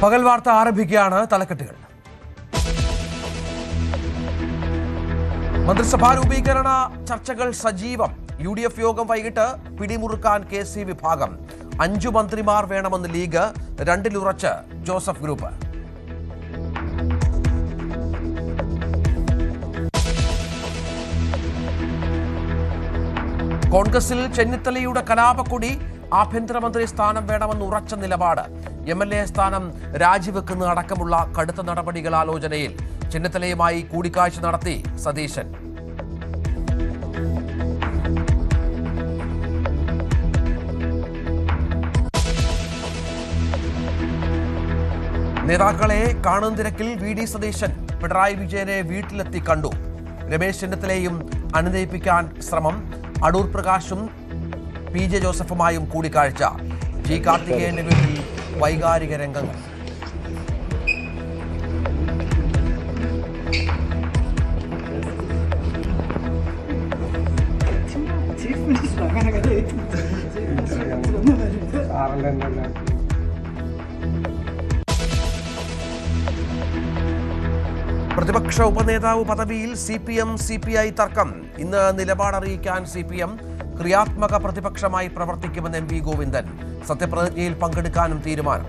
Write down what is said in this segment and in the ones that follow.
പകൽ വാർത്ത ആരംഭിക്കുകയാണ്. തലക്കെട്ടുകൾ. മന്ത്രിസഭാ രൂപീകരണ ചർച്ചകൾ സജീവം. UDF യോഗം വൈകിട്ട് പിടിമുറുക്കാൻ KC വിഭാഗം. 5 മന്ത്രിമാർ വേണമെന്ന് ലീഗ്, 2-ലുറച്ച് ജോസഫ് ഗ്രൂപ്പ്. കോൺഗ്രസിൽ ചെന്നിത്തലയുടെ കലാപക്കൊടി. ആഭ്യന്തരമന്ത്രി സ്ഥാനം വേണമെന്ന് ഉറച്ച നിലപാട്. MLA സ്ഥാനം രാജിവെക്കുന്ന അടക്കമുള്ള കടുത്ത നടപടികൾ ആലോചനയിൽ. ചെന്നിത്തലയുമായി കൂടിക്കാഴ്ച നടത്തി സതീശൻ. നേതാക്കളെ കാണും തിരക്കിൽ VD സതീശൻ പിണറായി വിജയനെ വീട്ടിലെത്തി കണ്ടു. രമേശ് ചെന്നിത്തലയും അനുനയിപ്പിക്കാൻ ശ്രമം. അടൂർ പ്രകാശും PJ ജോസഫുമായും കൂടിക്കാഴ്ച. G കാർത്തികേയന്റെ വീട്ടിൽ വൈകാരിക രംഗങ്ങൾ. പ്രതിപക്ഷ ഉപനേതാവ് പദവിയിൽ CPM CPI തർക്കം. ഇന്ന് നിലപാടറിയിക്കാൻ CPM. ക്രിയാത്മക പ്രതിപക്ഷമായി പ്രവർത്തിക്കുമെന്ന് MP ഗോവിന്ദൻ. സത്യപ്രതിജ്ഞയിൽ പങ്കെടുക്കാനും തീരുമാനം.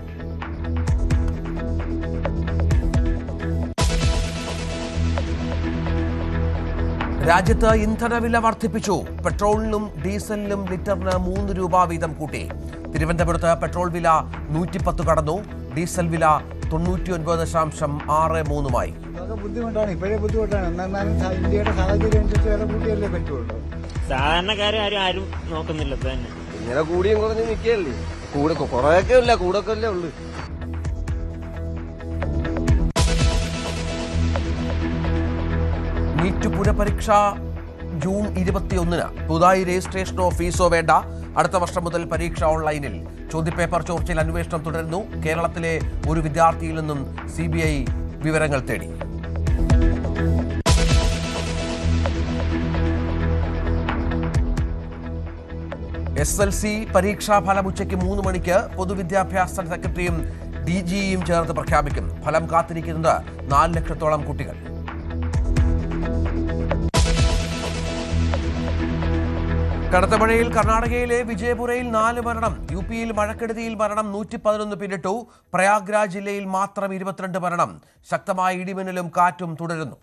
രാജ്യത്ത് ഇന്ധനവില വർദ്ധിപ്പിച്ചു. പെട്രോളിനും ഡീസലിനും ലിറ്ററിന് 3 രൂപ വീതം കൂട്ടി. തിരുവനന്തപുരത്ത് പെട്രോൾ വില 110 കടന്നു. ഡീസൽ വില 99.63 ബുദ്ധിമുട്ടാണ്. ഇപ്പോഴേ ബുദ്ധിമുട്ടാണ്. ഇന്ത്യയുടെ സാഹചര്യം അനുസരിച്ച് വില കൂട്ടിയല്ലേ പറ്റുള്ളൂ. സാധാരണക്കാരെ ആരും നോക്കുന്നില്ല. തന്നെ ഇങ്ങനെ കൂടിയും കുറഞ്ഞ് നിൽക്കുകയല്ലേ. കുറെയൊക്കെ ഇല്ല, കൂടൊക്കെ അല്ലേ ഉള്ളു. നീറ്റ് പുനഃപരീക്ഷ ജൂൺ 21. പുതുതായി രജിസ്ട്രേഷനോ ഫീസോ വേണ്ട. അടുത്ത വർഷം മുതൽ പരീക്ഷ ഓൺലൈനിൽ. ചോദ്യപേപ്പർ ചോർച്ചയിൽ അന്വേഷണം തുടരുന്നു. കേരളത്തിലെ ഒരു വിദ്യാർത്ഥിയിൽ നിന്നും CBI വിവരങ്ങൾ തേടി. SLC പരീക്ഷാ ഫലം ഉച്ചയ്ക്ക് 3 മണിക്ക് പൊതുവിദ്യാഭ്യാസ സെക്രട്ടറിയും DGയും ചേർത്ത് പ്രഖ്യാപിക്കും. ഫലം കാത്തിരിക്കുന്നത് 4 ലക്ഷത്തോളം കുട്ടികൾ. കനത്ത മഴയിൽ കർണാടകയിലെ വിജയപുരയിൽ 4 മരണം. UPയിൽ മഴക്കെടുതിയിൽ മരണം 111 പിന്നിട്ടു. പ്രയാഗ്രാജ് ജില്ലയിൽ മാത്രം 22 മരണം. ശക്തമായ ഇടിമിന്നലും കാറ്റും തുടരുന്നു.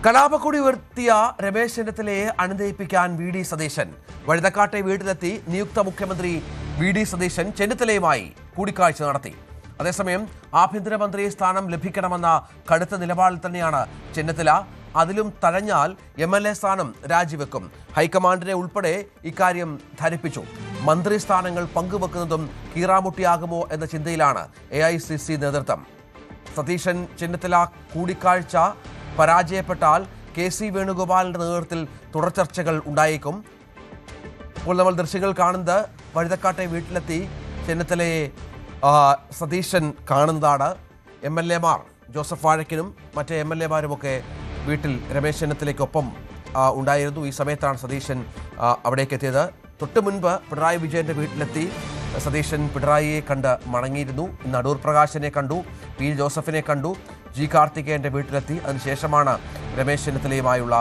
കലാപക്കൊടി ഉയർത്തിയ രമേശ് ചെന്നിത്തലയെ അനുനയിപ്പിക്കാൻ VD സതീശൻ. വഴുതക്കാട്ടെ വീട്ടിലെത്തി നിയുക്ത മുഖ്യമന്ത്രി VD സതീശൻ ചെന്നിത്തലയുമായി കൂടിക്കാഴ്ച നടത്തി. അതേസമയം ആഭ്യന്തരമന്ത്രി സ്ഥാനം ലഭിക്കണമെന്ന കടുത്ത നിലപാടിൽ തന്നെയാണ് ചെന്നിത്തല. അതിലും തഴഞ്ഞാൽ MLA സ്ഥാനം രാജിവെക്കും. ഹൈക്കമാൻഡിനെ ഉൾപ്പെടെ ഇക്കാര്യം ധരിപ്പിച്ചു. മന്ത്രി സ്ഥാനങ്ങൾ പങ്കുവെക്കുന്നതും കീറാമുട്ടിയാകുമോ എന്ന ചിന്തയിലാണ് AICC നേതൃത്വം. സതീശൻ ചെന്നിത്തല കൂടിക്കാഴ്ച പരാജയപ്പെട്ടാൽ KC വേണുഗോപാലിന്റെ നേതൃത്വത്തിൽ തുടർ ചർച്ചകൾ ഉണ്ടായേക്കും. ഇപ്പോൾ നമ്മൾ ദൃശ്യങ്ങൾ കാണുന്നത് വഴുതക്കാട്ടെ വീട്ടിലെത്തി ചെന്നിത്തലയെ സതീശൻ കാണുന്നതാണ്. MLA മാർ ജോസഫ് വാഴക്കനും മറ്റ് MLA മാരുമൊക്കെ വീട്ടിൽ രമേശ് ചെന്നിത്തലയ്ക്കൊപ്പം ഉണ്ടായിരുന്നു. ഈ സമയത്താണ് സതീശൻ അവിടേക്ക് എത്തിയത്. തൊട്ട് മുൻപ് പിണറായി വിജയന്റെ വീട്ടിലെത്തി സതീശൻ പിണറായിയെ കണ്ട് മടങ്ങിയിരുന്നു. ഇന്ന് അടൂർ പ്രകാശിനെ കണ്ടു, P ജോസഫിനെ കണ്ടു, G കാർത്തികേയന്റെ വീട്ടിലെത്തി. അതിനുശേഷമാണ് രമേശ് ചെന്നിത്തലയുമായുള്ള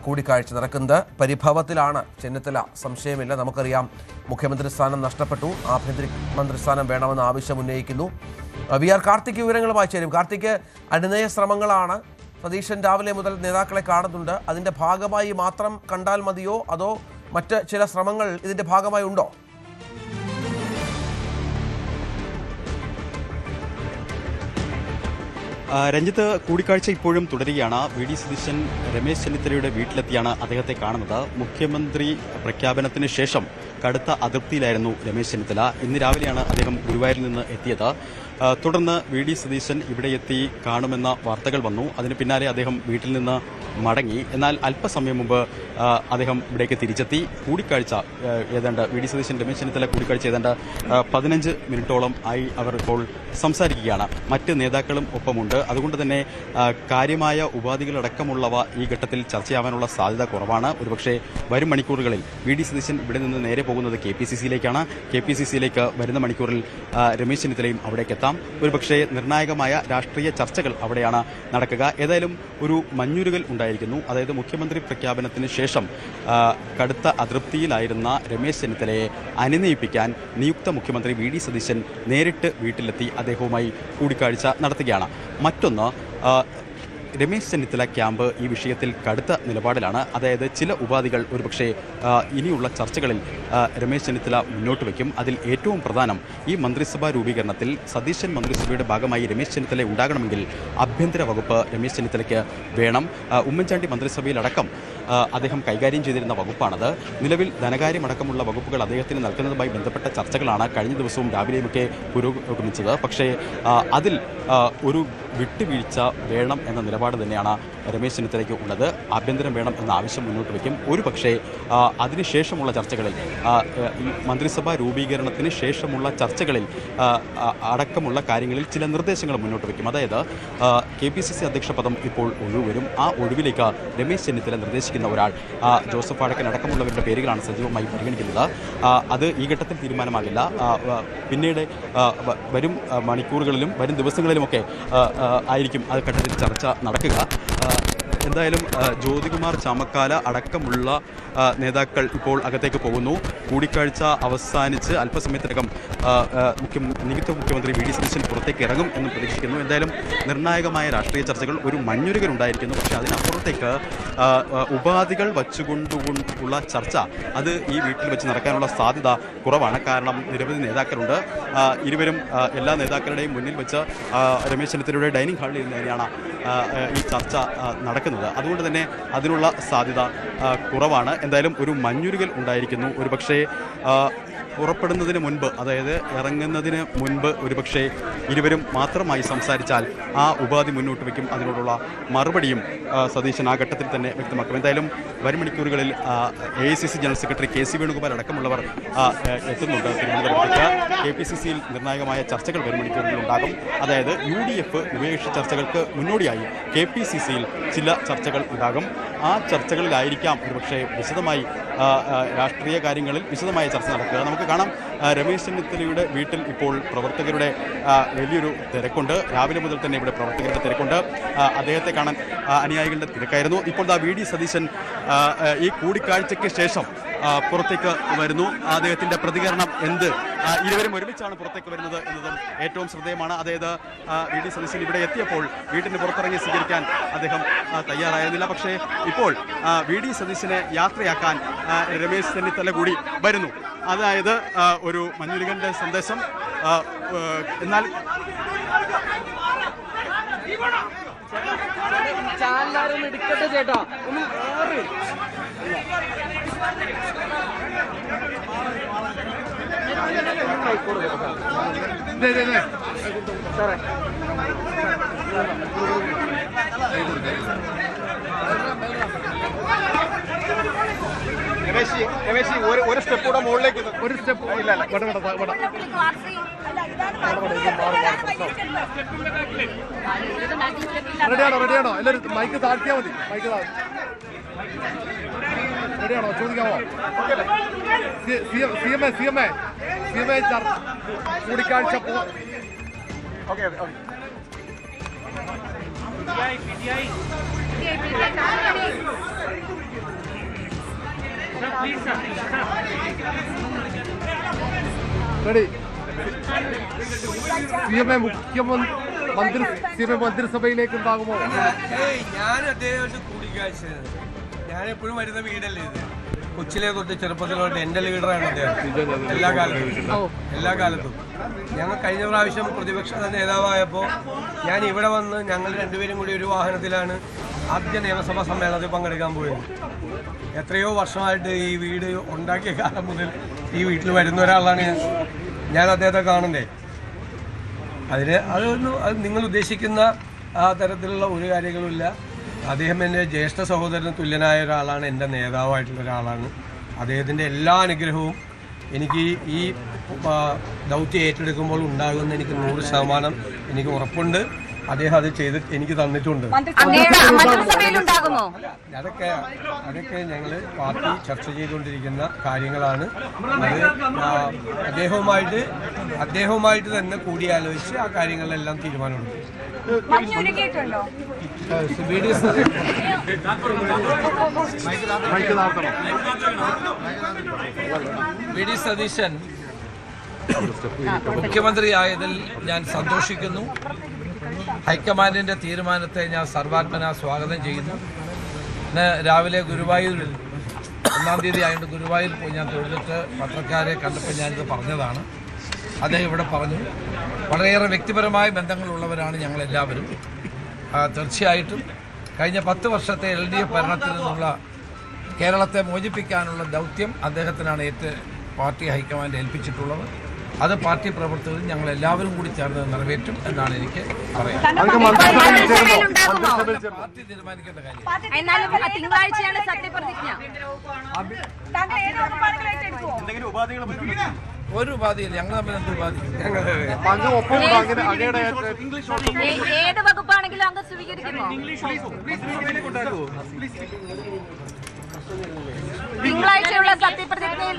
കൂടിക്കാഴ്ച നടക്കുന്നത്. പരിഭവത്തിലാണ് ചെന്നിത്തല, സംശയമില്ല. നമുക്കറിയാം, മുഖ്യമന്ത്രി സ്ഥാനം നഷ്ടപ്പെട്ടു. ആഭ്യന്തര മന്ത്രിസ്ഥാനം വേണമെന്ന് ആവശ്യം ഉന്നയിക്കുന്നു. VR കാർത്തിക് വിവരങ്ങളുമായി ചേരും. കാർത്തിക്, അനുനയ ശ്രമങ്ങളാണ്. സതീശൻ രാവിലെ മുതൽ നേതാക്കളെ കാണുന്നുണ്ട്. അതിന്റെ ഭാഗമായി മാത്രം കണ്ടാൽ മതിയോ, അതോ മറ്റ് ചില ശ്രമങ്ങൾ ഇതിന്റെ ഭാഗമായി ഉണ്ടോ? രഞ്ജിത്ത്, കൂടിക്കാഴ്ച ഇപ്പോഴും തുടരുകയാണ്. VD സതീശൻ രമേശ് ചെന്നിത്തലയുടെ വീട്ടിലെത്തിയാണ് അദ്ദേഹത്തെ കാണുന്നത്. മുഖ്യമന്ത്രി പ്രഖ്യാപനത്തിന് ശേഷം കടുത്ത അതൃപ്തിയിലായിരുന്നു രമേശ് ചെന്നിത്തല. ഇന്ന് രാവിലെയാണ് അദ്ദേഹം ഗുരുവായൂരിൽ നിന്ന് എത്തിയത്. തുടർന്ന് വി.ഡി. സതീശൻ ഇവിടെ എത്തി കാണുമെന്ന വാർത്തകൾ വന്നു. അതിന് പിന്നാലെ അദ്ദേഹം വീട്ടിൽ നിന്ന് മടങ്ങി. എന്നാൽ അല്പസമയം മുമ്പ് അദ്ദേഹം ഇവിടേക്ക് തിരിച്ചെത്തി. കൂടിക്കാഴ്ച ഏതാണ്ട് വി.ഡി. സതീശൻ രമേശ് ചെന്നിത്തല കൂടിക്കാഴ്ച ഏതാണ്ട് 15 മിനിറ്റോളം ആയി അവർ ഇപ്പോൾ സംസാരിക്കുകയാണ്. മറ്റ് നേതാക്കളും ഒപ്പമുണ്ട്. അതുകൊണ്ട് തന്നെ കാര്യമായ ഉപാധികളടക്കമുള്ളവ ഈ ഘട്ടത്തിൽ ചർച്ചയാവാനുള്ള സാധ്യത കുറവാണ്. ഒരുപക്ഷെ വരും മണിക്കൂറുകളിൽ വി.ഡി. സതീശൻ ഇവിടെ നിന്ന് നേരെ പോകുന്നത് KPCC-യിലേക്കാണ്. KPCC-യിലേക്ക് വരുന്ന മണിക്കൂറിൽ രമേശ് ചെന്നിത്തലയും അവിടേക്ക് എത്താം. ഒരുപക്ഷെ നിർണായകമായ രാഷ്ട്രീയ ചർച്ചകൾ അവിടെയാണ് നടക്കുക. ഏതായാലും ഒരു മഞ്ഞുരുകൽ ഉണ്ടായിരിക്കുന്നു. അതായത് മുഖ്യമന്ത്രി പ്രഖ്യാപനത്തിന് ശേഷം കടുത്ത അതൃപ്തിയിലായിരുന്ന രമേശ് ചെന്നിത്തലയെ അനുനയിപ്പിക്കാൻ നിയുക്ത മുഖ്യമന്ത്രി വി.ഡി. സതീശൻ നേരിട്ട് വീട്ടിലെത്തി അദ്ദേഹവുമായി കൂടിക്കാഴ്ച നടത്തുകയാണ്. മറ്റൊന്ന്, രമേശ് ചെന്നിത്തല ക്യാമ്പ് ഈ വിഷയത്തിൽ കടുത്ത നിലപാടിലാണ്. അതായത് ചില ഉപാധികൾ ഒരുപക്ഷെ ഇനിയുള്ള ചർച്ചകളിൽ രമേശ് ചെന്നിത്തല മുന്നോട്ട് വയ്ക്കും. അതിൽ ഏറ്റവും പ്രധാനം ഈ മന്ത്രിസഭാ രൂപീകരണത്തിൽ സതീശൻ മന്ത്രിസഭയുടെ ഭാഗമായി രമേശ് ചെന്നിത്തല ഉണ്ടാകണമെങ്കിൽ ആഭ്യന്തര വകുപ്പ് രമേശ് ചെന്നിത്തലയ്ക്ക് വേണം. ഉമ്മൻചാണ്ടി മന്ത്രിസഭയിലടക്കം അദ്ദേഹം കൈകാര്യം ചെയ്തിരുന്ന വകുപ്പാണത്. നിലവിൽ ധനകാര്യമടക്കമുള്ള വകുപ്പുകൾ അദ്ദേഹത്തിന് നൽകുന്നതുമായി ബന്ധപ്പെട്ട ചർച്ചകളാണ് കഴിഞ്ഞ ദിവസവും രാവിലെയുമൊക്കെ പുരോഗമിച്ചത്. പക്ഷേ അതിൽ ഒരു വിട്ടുവീഴ്ച വേണം എന്ന നിലപാട് തന്നെയാണ് രമേശ് ചെന്നിത്തലയ്ക്ക് ഉള്ളത്. ആഭ്യന്തരം വേണം എന്ന ആവശ്യം മുന്നോട്ട് വയ്ക്കും. ഒരു പക്ഷേ അതിനുശേഷമുള്ള ചർച്ചകളിൽ ഈ മന്ത്രിസഭാ രൂപീകരണത്തിന് ശേഷമുള്ള ചർച്ചകളിൽ അടക്കമുള്ള കാര്യങ്ങളിൽ ചില നിർദ്ദേശങ്ങൾ മുന്നോട്ട് വയ്ക്കും. അതായത് KPCC അധ്യക്ഷ പദം ഇപ്പോൾ ഒഴിവുവരും. ആ ഒഴിവിലേക്ക് രമേശ് ചെന്നിത്തല നിർദ്ദേശിക്കുന്ന ഒരാൾ ജോസഫ് വാഴക്കൻ അടക്കമുള്ളവരുടെ പേരുകളാണ് സജീവമായി പരിഗണിക്കുന്നത്. അത് ഈ ഘട്ടത്തിൽ തീരുമാനമാകില്ല. പിന്നീട് വരും മണിക്കൂറുകളിലും വരും ദിവസങ്ങളിലുമൊക്കെ ആയിരിക്കും ആ ഘട്ടത്തിൽ ചർച്ച നടക്കുക. എന്തായാലും ജ്യോതികുമാർ ചാമക്കാല അടക്കമുള്ള നേതാക്കൾ ഇപ്പോൾ അകത്തേക്ക് പോകുന്നു. കൂടിക്കാഴ്ച അവസാനിച്ച് അല്പസമയത്തിനകം നിയുക്ത മുഖ്യമന്ത്രി വി.ഡി. സതീശൻ പുറത്തേക്ക് ഇറങ്ങും എന്ന് പ്രതീക്ഷിക്കുന്നു. എന്തായാലും നിർണായകമായ രാഷ്ട്രീയ ചർച്ചകൾ, ഒരു മഞ്ഞുരുകൽ ഉണ്ടായിരിക്കുന്നു. പക്ഷേ അതിനപ്പുറത്തേക്ക് ഉപാധികൾ വച്ചുകൊണ്ടുള്ള ചർച്ച അത് ഈ വീട്ടിൽ വെച്ച് നടക്കാനുള്ള സാധ്യത കുറവാണ്. കാരണം നിരവധി നേതാക്കളുണ്ട്. ഇരുവരും എല്ലാ നേതാക്കളുടെയും മുന്നിൽ വെച്ച് രമേശ് ചെന്നിത്തലയുടെ ഡൈനിങ് ഹാളിൽ ഇരുന്നതിനാണ് ഈ ചർച്ച നടക്കുന്നത്. അതുകൊണ്ട് തന്നെ അതിനുള്ള സാധ്യത കുറവാണ്. എന്തായാലും ഒരു മഞ്ഞുരുകൽ ഉണ്ടായിരിക്കുന്നു. ഒരുപക്ഷേ പുറപ്പെടുന്നതിന് മുൻപ്, അതായത് ഇറങ്ങുന്നതിന് മുൻപ് ഒരുപക്ഷെ ഇരുവരും മാത്രമായി സംസാരിച്ചാൽ ആ ഉപാധി മുന്നോട്ട് വയ്ക്കും. അതിനോടുള്ള മറുപടിയും സതീശൻ ആ ഘട്ടത്തിൽ തന്നെ വ്യക്തമാക്കും. എന്തായാലും വരും മണിക്കൂറുകളിൽ AICC general secretary KC Venugopal അടക്കമുള്ളവർ എത്തുന്നുണ്ട് തിരുവനന്തപുരത്തേക്ക്. KPCC-യിൽ നിർണായകമായ ചർച്ചകൾ വരും മണിക്കൂറുകളിൽ ഉണ്ടാകും. അതായത് UDF ഉഭയകക്ഷി ചർച്ചകൾക്ക് മുന്നോടിയായി KPCC-യിൽ ചില ചർച്ചകൾ ഉണ്ടാകും. ആ ചർച്ചകളിലായിരിക്കാം ഒരുപക്ഷെ വിശദമായി രാഷ്ട്രീയ കാര്യങ്ങളിൽ വിശദമായ ചർച്ച നടക്കുക. നമുക്ക് കാണാം, രമേശ് ചെന്നിത്തലയുടെ വീട്ടിൽ ഇപ്പോൾ പ്രവർത്തകരുടെ വലിയൊരു തിരക്കുണ്ട്. രാവിലെ മുതൽ തന്നെ ഇവിടെ പ്രവർത്തകരുടെ തിരക്കുണ്ട്. അദ്ദേഹത്തെ കാണാൻ അനുയായികളുടെ തിരക്കായിരുന്നു. ഇപ്പോൾ വി.ഡി. സതീശൻ ഈ കൂടിക്കാഴ്ചയ്ക്ക് ശേഷം പുറത്തേക്ക് വരുന്നു. അദ്ദേഹത്തിന്റെ പ്രതികരണം എന്ത്? ഇരുവരും ഒരുമിച്ചാണ് പുറത്തേക്ക് വരുന്നത് എന്നതും ഏറ്റവും ശ്രദ്ധേയമാണ്. അതായത് വി.ഡി. സതീശൻ ഇവിടെ എത്തിയപ്പോൾ വീട്ടിന് പുറത്തിറങ്ങി സ്വീകരിക്കാൻ അദ്ദേഹം തയ്യാറായിരുന്നില്ല. പക്ഷേ ഇപ്പോൾ വി.ഡി. സതീശനെ യാത്രയാക്കാൻ രമേശ് ചെന്നിത്തല കൂടി വരുന്നു. അതായത് ഒരു മഞ്ഞുരുകന്റെ സന്ദേശം. എന്നാൽ എടുക്കട്ടെ ചേട്ടാ, ഒരു സ്റ്റെപ്പ് കൂടെ മുകളിലേക്ക്, ഒരു സ്റ്റെപ്പ് ഇല്ല. റെഡിയാണോ? എല്ലാവരും മൈക്ക് താഴ്ത്തിയാൽ മതി. മൈക്ക് റെഡിയാണോ? ചോദിക്കാമോ? CMA കൂടിക്കാഴ്ച റെഡി. മന്ത്രിസഭയിലേക്ക് ഉണ്ടാകുമോ? ഞാൻ അദ്ദേഹമായിട്ട് കൂടിക്കാഴ്ച, ഞാൻ എപ്പോഴും വരുന്ന വീടല്ലേ ഇത്. കൊച്ചിലെ തൊട്ട് ചെറുപ്പത്തിലോട്ട് എൻ്റെ ലീഡറാണ് അദ്ദേഹം. എല്ലാ കാലത്തും ഞങ്ങൾ കഴിഞ്ഞ പ്രാവശ്യം പ്രതിപക്ഷ നേതാവായപ്പോൾ ഞാൻ ഇവിടെ വന്ന് ഞങ്ങൾ രണ്ടുപേരും കൂടി ഒരു വാഹനത്തിലാണ് ആദ്യ നിയമസഭാ സമ്മേളനത്തിൽ പങ്കെടുക്കാൻ പോയത്. എത്രയോ വർഷമായിട്ട് ഈ വീട് ഉണ്ടാക്കിയ കാലം മുതൽ ഈ വീട്ടിൽ വരുന്ന ഒരാളാണ് ഞാൻ അദ്ദേഹത്തെ കാണണ്ടേ. അത് നിങ്ങൾ ഉദ്ദേശിക്കുന്ന ആ തരത്തിലുള്ള ഒരു കാര്യങ്ങളുമില്ല. അദ്ദേഹം എൻ്റെ ജ്യേഷ്ഠ സഹോദരന് തുല്യനായ ഒരാളാണ്, എൻ്റെ നേതാവായിട്ടുള്ള ഒരാളാണ്. അദ്ദേഹത്തിൻ്റെ എല്ലാ അനുഗ്രഹവും എനിക്ക് ഈ ദൗത്യം ഏറ്റെടുക്കുമ്പോൾ ഉണ്ടാകുമെന്ന് എനിക്ക് 100% എനിക്ക് ഉറപ്പുണ്ട്. അദ്ദേഹം അത് ചെയ്ത് എനിക്ക് തന്നിട്ടുണ്ട്. അതൊക്കെ ഞങ്ങൾ പാർട്ടി ചർച്ച ചെയ്തുകൊണ്ടിരിക്കുന്ന കാര്യങ്ങളാണ്. അത് അദ്ദേഹവുമായിട്ട് തന്നെ കൂടിയാലോചിച്ച് ആ കാര്യങ്ങളിലെല്ലാം തീരുമാനമെടുക്കും. വി ഡി സതീശൻ മുഖ്യമന്ത്രിയായതിൽ ഞാൻ സന്തോഷിക്കുന്നു. ഹൈക്കമാൻഡിന്റെ തീരുമാനത്തെ ഞാൻ സർവാത്മന സ്വാഗതം ചെയ്യുന്നു. ഇന്ന് രാവിലെ ഗുരുവായൂരിൽ 1-ാം തീയതി ആയതുകൊണ്ട് ഗുരുവായൂർ പോയി ഞാൻ തൊഴുതിട്ട് പത്രക്കാരെ കണ്ടപ്പോൾ ഞാനിത് പറഞ്ഞതാണ്. അദ്ദേഹം ഇവിടെ പറഞ്ഞു, വളരെയേറെ വ്യക്തിപരമായ ബന്ധങ്ങളുള്ളവരാണ് ഞങ്ങളെല്ലാവരും. തീർച്ചയായിട്ടും കഴിഞ്ഞ 10 വർഷത്തെ LDF ഭരണത്തിൽ നിന്നുള്ള കേരളത്തെ മോചിപ്പിക്കാനുള്ള ദൗത്യം അദ്ദേഹത്തിനാണ് പാർട്ടി ഹൈക്കമാൻഡ് ഏൽപ്പിച്ചിട്ടുള്ളത്. അത് പാർട്ടി പ്രവർത്തകരും ഞങ്ങൾ എല്ലാവരും കൂടി ചേർന്ന് നിറവേറ്റും എന്നാണ് എനിക്ക് പറയാൻ. പാർട്ടി തീരുമാനിക്കേണ്ട കാര്യം. തിങ്കളാഴ്ചയാണ് സത്യപ്രതിജ്ഞ. ഒരു ഉപാധിയില്ല, ഞങ്ങൾ തമ്മിൽ എന്ത് ഉപാധി? ഏത് വകുപ്പാണെങ്കിലും അങ്ങ് സ്വീകരിക്കുമോ? തിങ്കളാഴ്ചയുള്ള സത്യപ്രതിജ്ഞയിൽ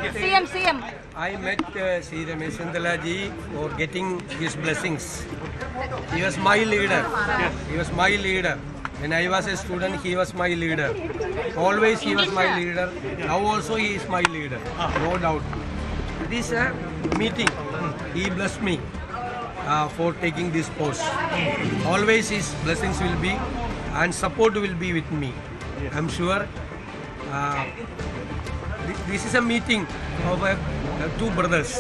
CM. I met Sri Ramesh Chandra ji for getting his blessings. He was my leader. He was my leader. When I was a student, he was my leader. Always he was my leader. Now also he is my leader. No doubt. It is a meeting. He blessed me for taking this post. Always his blessings will be and support will be with me. I'm sure. This is a meeting of two brothers,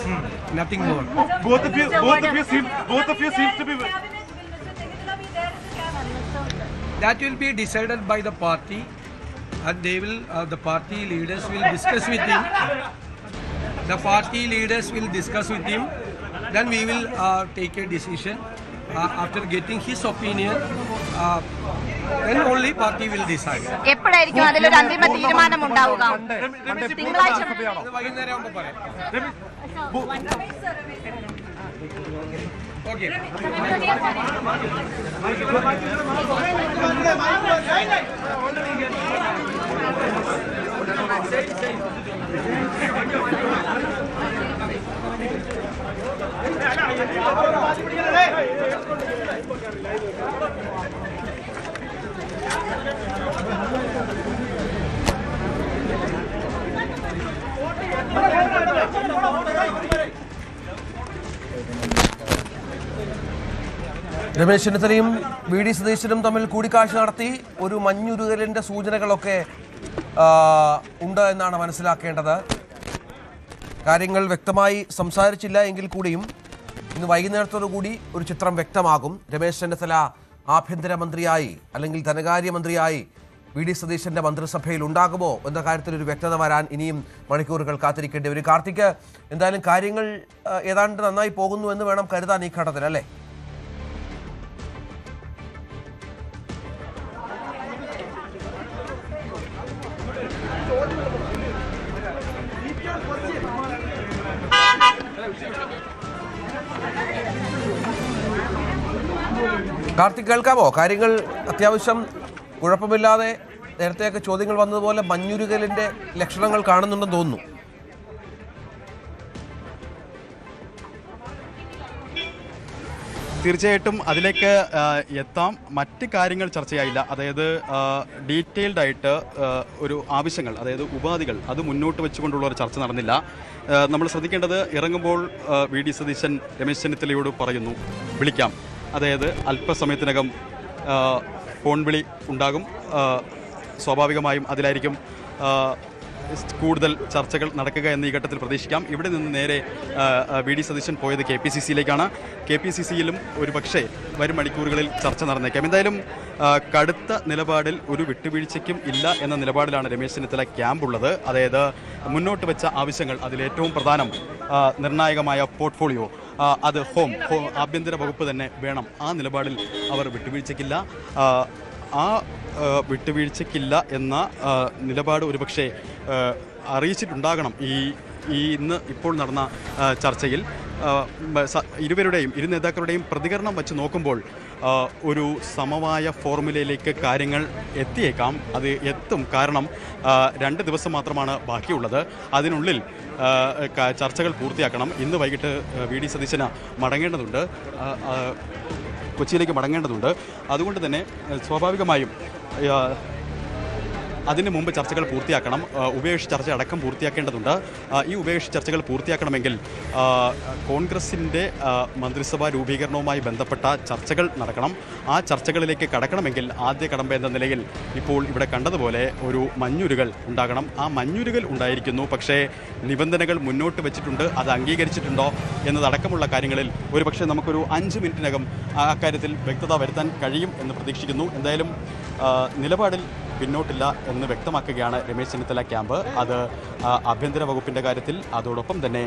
nothing more. Both of you seem to be. That will be decided by the party, and they will. The party leaders will discuss with him. The party leaders will discuss with him. Then we will take a decision. After getting his opinion, then only party will decide. എപ്പോഴായിരിക്കും അതിലൊരു അന്തിമ തീരുമാനം ഉണ്ടാവുക? തിങ്കളാഴ്ച വൈകുന്നേരം ആകുമ്പോൾ പറയാം. Okay. Ramesh ചെന്നിത്തലയും VD സതീശനും തമ്മിൽ കൂടിക്കാഴ്ച നടത്തി. ഒരു മഞ്ഞുരുകലിൻ്റെ സൂചനകളൊക്കെ ഉണ്ട് എന്നാണ് മനസ്സിലാക്കേണ്ടത്. കാര്യങ്ങൾ വ്യക്തമായി സംസാരിച്ചില്ല എങ്കിൽ കൂടിയും ഇന്ന് വൈകുന്നേരത്തോടു കൂടി ഒരു ചിത്രം വ്യക്തമാകും. രമേശ് ചെന്നിത്തല ആഭ്യന്തരമന്ത്രിയായി അല്ലെങ്കിൽ ധനകാര്യമന്ത്രിയായി VD സതീശൻ്റെ മന്ത്രിസഭയിൽ ഉണ്ടാകുമോ എന്ന കാര്യത്തിൽ ഒരു വ്യക്തത വരാൻ ഇനിയും മണിക്കൂറുകൾ കാത്തിരിക്കേണ്ടി വരും. കാർത്തിക്, എന്തായാലും കാര്യങ്ങൾ ഏതാണ്ട് നന്നായി പോകുന്നു എന്ന് വേണം കരുതാൻ ഈ ഘട്ടത്തിൽ, അല്ലേ? കാർത്തിക്, കേൾക്കാമോ? കാര്യങ്ങൾ അത്യാവശ്യം കുഴപ്പമില്ലാതെ നേരത്തെയൊക്കെ ചോദ്യങ്ങൾ വന്നതുപോലെ മഞ്ഞുരുകലിൻ്റെ ലക്ഷണങ്ങൾ കാണുന്നുണ്ടെന്ന് തോന്നുന്നു. തീർച്ചയായിട്ടും അതിലേക്ക് എത്താം. മറ്റ് കാര്യങ്ങൾ ചർച്ചയായില്ല. അതായത് ഡീറ്റെയിൽഡ് ആയിട്ട് ഒരു ആവശ്യങ്ങൾ, അതായത് ഉപാധികൾ, അത് മുന്നോട്ട് വെച്ചുകൊണ്ടുള്ള ഒരു ചർച്ച നടന്നില്ല. നമ്മൾ ശ്രദ്ധിക്കേണ്ടത്, ഇറങ്ങുമ്പോൾ VD സതീശൻ രമേശ് ചെന്നിത്തലയോട് പറയുന്നു വിളിക്കാം. അതായത് അല്പസമയത്തിനകം ഫോൺ വിളി ഉണ്ടാകും. സ്വാഭാവികമായും അതിലായിരിക്കും കൂടുതൽ ചർച്ചകൾ നടക്കുക എന്ന് ഈ ഘട്ടത്തിൽ പ്രതീക്ഷിക്കാം. ഇവിടെ നിന്ന് നേരെ VD സതീശൻ പോയത് KPCCയിലേക്കാണ്. KPCCയിലും ഒരു പക്ഷേ വരും മണിക്കൂറുകളിൽ ചർച്ച നടന്നേക്കാം. എന്തായാലും കടുത്ത നിലപാടിൽ ഒരു വിട്ടുവീഴ്ചയ്ക്കും ഇല്ല എന്ന നിലപാടിലാണ് രമേശ് ചെന്നിത്തല ക്യാമ്പുള്ളത്. അതായത് മുന്നോട്ട് വെച്ച ആവശ്യങ്ങൾ, അതിലേറ്റവും പ്രധാനം നിർണായകമായ പോർട്ട്ഫോളിയോ, അത് ആഭ്യന്തര വകുപ്പ് തന്നെ വേണം. ആ നിലപാടിൽ അവർ വിട്ടുവീഴ്ചയ്ക്കില്ല. വിട്ടുവീഴ്ചയ്ക്കില്ല എന്ന നിലപാട് ഒരുപക്ഷെ അറിയിച്ചിട്ടുണ്ടാകണം ഇപ്പോൾ നടന്ന ചർച്ചയിൽ. ഇരു നേതാക്കളുടെയും പ്രതികരണം വച്ച് നോക്കുമ്പോൾ ഒരു സമവായ ഫോർമുലയിലേക്ക് കാര്യങ്ങൾ എത്തിയേക്കാം. അത് എത്തും. കാരണം 2 ദിവസം മാത്രമാണ് ബാക്കിയുള്ളത്. അതിനുള്ളിൽ ചർച്ചകൾ പൂർത്തിയാക്കണം. ഇന്ന് വൈകിട്ട് വി ഡി സതീശന് കൊച്ചിയിലേക്ക് മടങ്ങേണ്ടതുണ്ട്. അതുകൊണ്ട് തന്നെ സ്വാഭാവികമായും അതിന് മുമ്പ് ചർച്ചകൾ പൂർത്തിയാക്കണം. ഉഭയകക്ഷി ചർച്ച അടക്കം പൂർത്തിയാക്കേണ്ടതുണ്ട്. ഈ ഉഭയകക്ഷി ചർച്ചകൾ പൂർത്തിയാക്കണമെങ്കിൽ കോൺഗ്രസിൻ്റെ മന്ത്രിസഭാ രൂപീകരണവുമായി ബന്ധപ്പെട്ട ചർച്ചകൾ നടക്കണം. ആ ചർച്ചകളിലേക്ക് കടക്കണമെങ്കിൽ ആദ്യ കടമ്പ എന്ന നിലയിൽ ഇപ്പോൾ ഇവിടെ കണ്ടതുപോലെ ഒരു മഞ്ഞുരുകൾ ഉണ്ടാകണം. ആ മഞ്ഞുരുകൾ ഉണ്ടായിരിക്കുന്നു. പക്ഷേ നിബന്ധനകൾ മുന്നോട്ട് വെച്ചിട്ടുണ്ട്. അത് അംഗീകരിച്ചിട്ടുണ്ടോ എന്നതടക്കമുള്ള കാര്യങ്ങളിൽ ഒരുപക്ഷെ നമുക്കൊരു 5 മിനിറ്റിനകം അക്കാര്യത്തിൽ വ്യക്തത വരുത്താൻ കഴിയും എന്ന് പ്രതീക്ഷിക്കുന്നു. എന്തായാലും നിലപാടിൽ പിന്നോട്ടില്ല എന്ന് വ്യക്തമാക്കുകയാണ് രമേശ് ചെന്നിത്തല ക്യാമ്പ്. അത് ആഭ്യന്തര വകുപ്പിൻ്റെ കാര്യത്തിൽ, അതോടൊപ്പം തന്നെ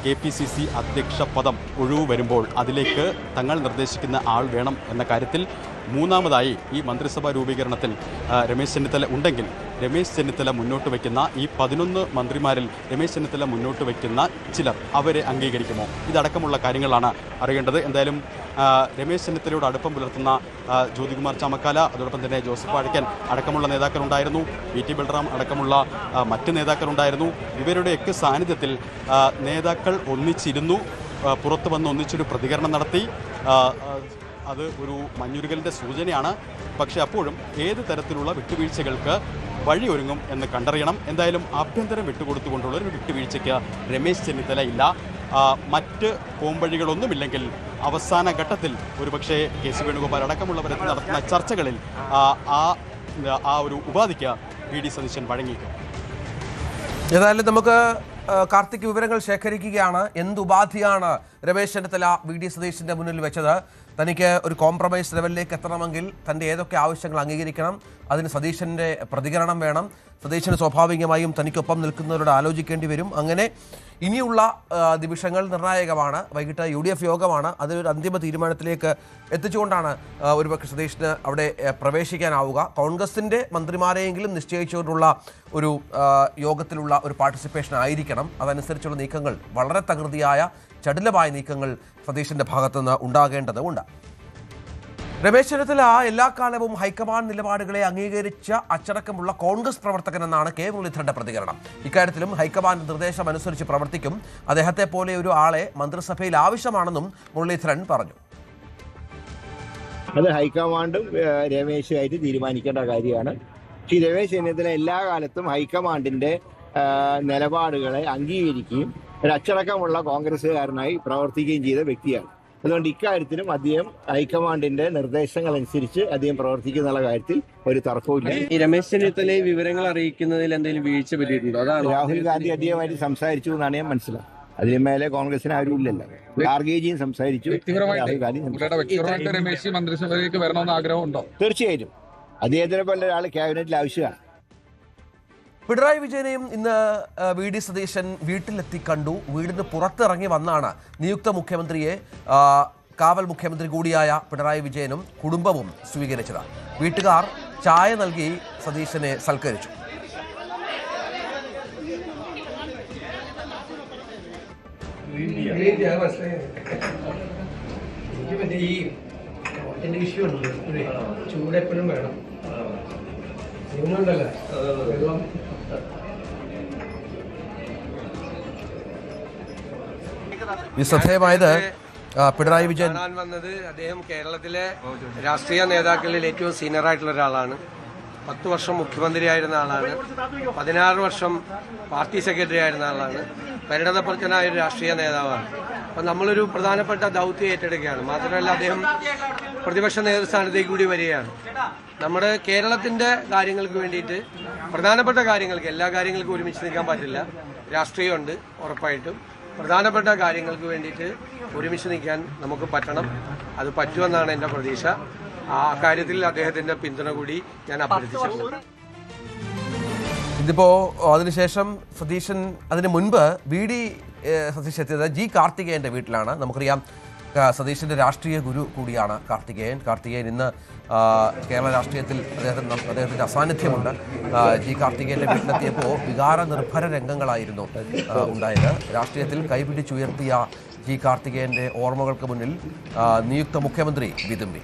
KPCC അധ്യക്ഷ പദം ഒഴിവ് വരുമ്പോൾ അതിലേക്ക് തങ്ങൾ നിർദ്ദേശിക്കുന്ന ആൾ വേണം എന്ന കാര്യത്തിൽ മൂന്നാമതായി ഈ മന്ത്രിസഭാ രൂപീകരണത്തിൽ രമേശ് ചെന്നിത്തല ഉണ്ടെങ്കിൽ രമേശ് ചെന്നിത്തല മുന്നോട്ട് വയ്ക്കുന്ന ഈ 11 മന്ത്രിമാരിൽ രമേശ് ചെന്നിത്തല മുന്നോട്ട് വയ്ക്കുന്ന ചിലർ അവരെ അംഗീകരിക്കുമോ? ഇതടക്കമുള്ള കാര്യങ്ങളാണ് അറിയേണ്ടത്. എന്തായാലും രമേശ് ചെന്നിത്തലയോട് അടുപ്പം പുലർത്തുന്ന ജ്യോതികുമാർ ചാമക്കാല, അതോടൊപ്പം തന്നെ ജോസഫ് വാഴക്കൻ അടക്കമുള്ള നേതാക്കളുണ്ടായിരുന്നു. VT ബൽറാം അടക്കമുള്ള മറ്റ് നേതാക്കളുണ്ടായിരുന്നു. ഇവരുടെയൊക്കെ സാന്നിധ്യത്തിൽ നേതാക്കൾ ഒന്നിച്ചിരുന്നു, പുറത്തു വന്ന് ഒന്നിച്ചൊരു പ്രതികരണം നടത്തി. അത് ഒരു മഞ്ഞുരുകലിൻ്റെ സൂചനയാണ്. പക്ഷേ അപ്പോഴും ഏത് തരത്തിലുള്ള വിട്ടുവീഴ്ചകൾക്ക് വഴിയൊരുങ്ങും എന്ന് കണ്ടറിയണം. എന്തായാലും ആഭ്യന്തരം വിട്ടുകൊടുത്തുകൊണ്ടുള്ള ഒരു വിട്ടുവീഴ്ചയ്ക്ക് രമേശ് ചെന്നിത്തല ഇല്ല. മറ്റ് പോംവഴികളൊന്നുമില്ലെങ്കിൽ അവസാന ഘട്ടത്തിൽ ഒരുപക്ഷെ KC വേണുഗോപാൽ അടക്കമുള്ളവരെ നടത്തുന്ന ചർച്ചകളിൽ ആ ഒരു ഉപാധിക്ക് VD സതീശൻ വഴങ്ങിയിരിക്കും. ഏതായാലും നമുക്ക് കാർത്തിക് വിവരങ്ങൾ ശേഖരിക്കുകയാണ്. എന്തുപാധിയാണ് രമേശ് ചെന്നിത്തല VD സതീശന്റെ മുന്നിൽ വെച്ചത്? തനിക്ക് ഒരു കോംപ്രമൈസ് ലെവലിലേക്ക് എത്തണമെങ്കിൽ തൻ്റെ ഏതൊക്കെ ആവശ്യങ്ങൾ അംഗീകരിക്കണം, അതിന് സതീശൻ്റെ പ്രതികരണം വേണം. സതീശന് സ്വാഭാവികമായും തനിക്കൊപ്പം നിൽക്കുന്നവരോട് ആലോചിക്കേണ്ടി വരും. അങ്ങനെ ഇനിയുള്ള നിമിഷങ്ങൾ നിർണായകമാണ്. വൈകിട്ട് UDF യോഗമാണ്. അതിലൊരു അന്തിമ തീരുമാനത്തിലേക്ക് എത്തിച്ചുകൊണ്ടാണ് ഒരുപക്ഷെ സതീശന് അവിടെ പ്രവേശിക്കാനാവുക. കോൺഗ്രസിൻ്റെ മന്ത്രിമാരെയെങ്കിലും നിശ്ചയിച്ചുകൊണ്ടുള്ള ഒരു യോഗത്തിലുള്ള ഒരു പാർട്ടിസിപ്പേഷൻ ആയിരിക്കണം. അതനുസരിച്ചുള്ള നീക്കങ്ങൾ, വളരെ തകൃതിയായ ചടുലമായ നീക്കങ്ങൾ സതീശൻ്റെ ഭാഗത്തുനിന്ന് ഉണ്ടാകേണ്ടതുണ്ട്. രമേശ് ചെന്നിത്തല എല്ലാ കാലവും ഹൈക്കമാൻഡ് നിലപാടുകളെ അംഗീകരിച്ച അച്ചടക്കമുള്ള കോൺഗ്രസ് പ്രവർത്തകനെന്നാണ് K. മുരളീധരന്റെ പ്രതികരണം. ഇക്കാര്യത്തിലും ഹൈക്കമാൻഡ് നിർദ്ദേശം അനുസരിച്ച് പ്രവർത്തിക്കും. അദ്ദേഹത്തെ പോലെ ഒരു ആളെ മന്ത്രിസഭയിൽ ആവശ്യമാണെന്നും മുരളീധരൻ പറഞ്ഞു. അത് ഹൈക്കമാൻഡും രമേശുമായിട്ട് തീരുമാനിക്കേണ്ട കാര്യമാണ്. ശ്രീ രമേശ് ചെന്നിത്തല എല്ലാ കാലത്തും ഹൈക്കമാൻഡിന്റെ നിലപാടുകളെ അംഗീകരിക്കുകയും ഒരു അച്ചടക്കമുള്ള കോൺഗ്രസ്സുകാരനായി പ്രവർത്തിക്കുകയും ചെയ്ത വ്യക്തിയാണ്. അതുകൊണ്ട് ഇക്കാര്യത്തിലും അദ്ദേഹം ഹൈക്കമാൻഡിന്റെ നിർദ്ദേശങ്ങൾ അനുസരിച്ച് അദ്ദേഹം പ്രവർത്തിക്കുന്ന കാര്യത്തിൽ ഒരു തർക്കവുമില്ല. ഈ രമേശ് ചെന്നിത്തലയെ വിവരങ്ങൾ അറിയിക്കുന്നതിൽ എന്തെങ്കിലും വീഴ്ച പറ്റിയിട്ടുണ്ടോ? അതാണ് രാഹുൽ ഗാന്ധി അദ്ദേഹമായിട്ട് സംസാരിച്ചു എന്നാണ് ഞാൻ മനസ്സിലാക്കുന്നത്. അതിന് മേലെ കോൺഗ്രസിന് ആരും ഇല്ലല്ലോ. ഖാർഗെജിയും സംസാരിച്ചു, രാഹുൽ ഗാന്ധി മന്ത്രിസഭയിലേക്ക് വരണമെന്ന് ആഗ്രഹമുണ്ടോ? തീർച്ചയായിട്ടും അദ്ദേഹത്തിനെ പോലെ ഒരാൾ ക്യാബിനറ്റിൽ ആവശ്യമാണ്. പിണറായി വിജയനെയും ഇന്ന് VD സതീശൻ വീട്ടിലെത്തി കണ്ടു. വീടിന് പുറത്തിറങ്ങി വന്നാണ് നിയുക്ത മുഖ്യമന്ത്രിയെ കാവൽ മുഖ്യമന്ത്രി കൂടിയായ പിണറായി വിജയനും കുടുംബവും സ്വീകരിച്ചത്. വീട്ടുകാർ ചായ നൽകി സതീശനെ സൽക്കരിച്ചു. ചൂടെപ്പോഴും വേണം. വെള്ളം ഈ ശ്രദ്ധേയമായത് പിണറായി വിജയൻ കാണാൻ വന്നത്, അദ്ദേഹം കേരളത്തിലെ രാഷ്ട്രീയ നേതാക്കളിൽ ഏറ്റവും സീനിയർ ആയിട്ടുള്ള ഒരാളാണ്. 10 വർഷം മുഖ്യമന്ത്രിയായിരുന്ന ആളാണ്. 16 വർഷം പാർട്ടി സെക്രട്ടറി ആയിരുന്ന ആളാണ്. പരിണതപ്രജ്ഞനായ ഒരു രാഷ്ട്രീയ നേതാവാണ്. അപ്പം നമ്മളൊരു പ്രധാനപ്പെട്ട ദൗത്യം ഏറ്റെടുക്കുകയാണ്. മാത്രമല്ല അദ്ദേഹം പ്രതിപക്ഷ നേതൃസ്ഥാനത്തേക്ക് കൂടി വരികയാണ്. നമ്മുടെ കേരളത്തിൻ്റെ കാര്യങ്ങൾക്ക് വേണ്ടിയിട്ട്, പ്രധാനപ്പെട്ട കാര്യങ്ങൾക്ക്, എല്ലാ കാര്യങ്ങൾക്കും ഒരുമിച്ച് നിൽക്കാൻ പറ്റില്ല. രാഷ്ട്രീയമുണ്ട് ഉറപ്പായിട്ടും. പ്രധാനപ്പെട്ട കാര്യങ്ങൾക്ക് വേണ്ടിയിട്ട് ഒരുമിച്ച് നിൽക്കാൻ നമുക്ക് പറ്റണം. അത് പറ്റുമെന്നാണ് എൻ്റെ പ്രതീക്ഷ. ആ കാര്യത്തിൽ അദ്ദേഹത്തിൻ്റെ പിന്തുണ കൂടി ഞാൻ അഭ്യർത്ഥിച്ചിട്ടുണ്ട്. ഇതിപ്പോൾ അതിനുശേഷം സതീശൻ അതിന് മുൻപ് VD സതീശൻ എത്തിയത് G കാർത്തികേയൻ്റെ വീട്ടിലാണ്. നമുക്കറിയാം സതീശൻ്റെ രാഷ്ട്രീയ ഗുരു കൂടിയാണ് കാർത്തികേയൻ ഇന്ന് കേരള രാഷ്ട്രീയത്തിൽ അദ്ദേഹത്തിൻ്റെ അസാന്നിധ്യമുണ്ട്. G കാർത്തികേയൻ്റെ വീട്ടിലെത്തിയപ്പോൾ വികാര നിർഭര രംഗങ്ങളായിരുന്നു ഉണ്ടായത്. രാഷ്ട്രീയത്തിൽ കൈപിടിച്ചുയർത്തിയ G കാർത്തികേയൻ്റെ ഓർമ്മകൾക്ക് മുന്നിൽ നിയുക്ത മുഖ്യമന്ത്രി വിതുമ്പി.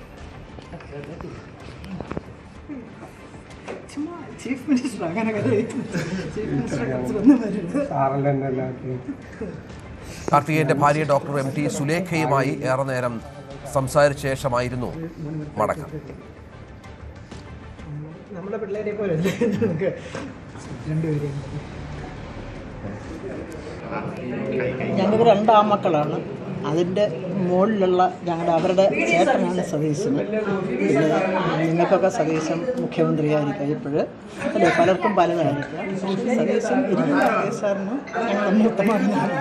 ചീഫ് മിനിസ്റ്റർ അങ്ങനെ കാർത്തികേയന്റെ ഭാര്യ ഡോക്ടർ MT സുലേഖയുമായി ഏറെ നേരം സംസാരിച്ച ശേഷമായിരുന്നു മടക്കം. നമ്മുടെ പിള്ളേരെ പോലെ രണ്ടുപേരെയും ഞങ്ങൾക്ക് 2 ആൺമക്കളാണ്. അതിൻ്റെ മുകളിലുള്ള അവരുടെ ചേട്ടനാണ് സതീശൻ. പിന്നെ നിങ്ങൾക്കൊക്കെ സതീശൻ മുഖ്യമന്ത്രിയായിരിക്കാം ഇപ്പോഴ്, അല്ലേ? പലർക്കും പലതായിരിക്കാം. സതീശൻ ഇരിക്കുന്ന സാറിന് ഞങ്ങളുടെ മൂത്ത മകനാണ്.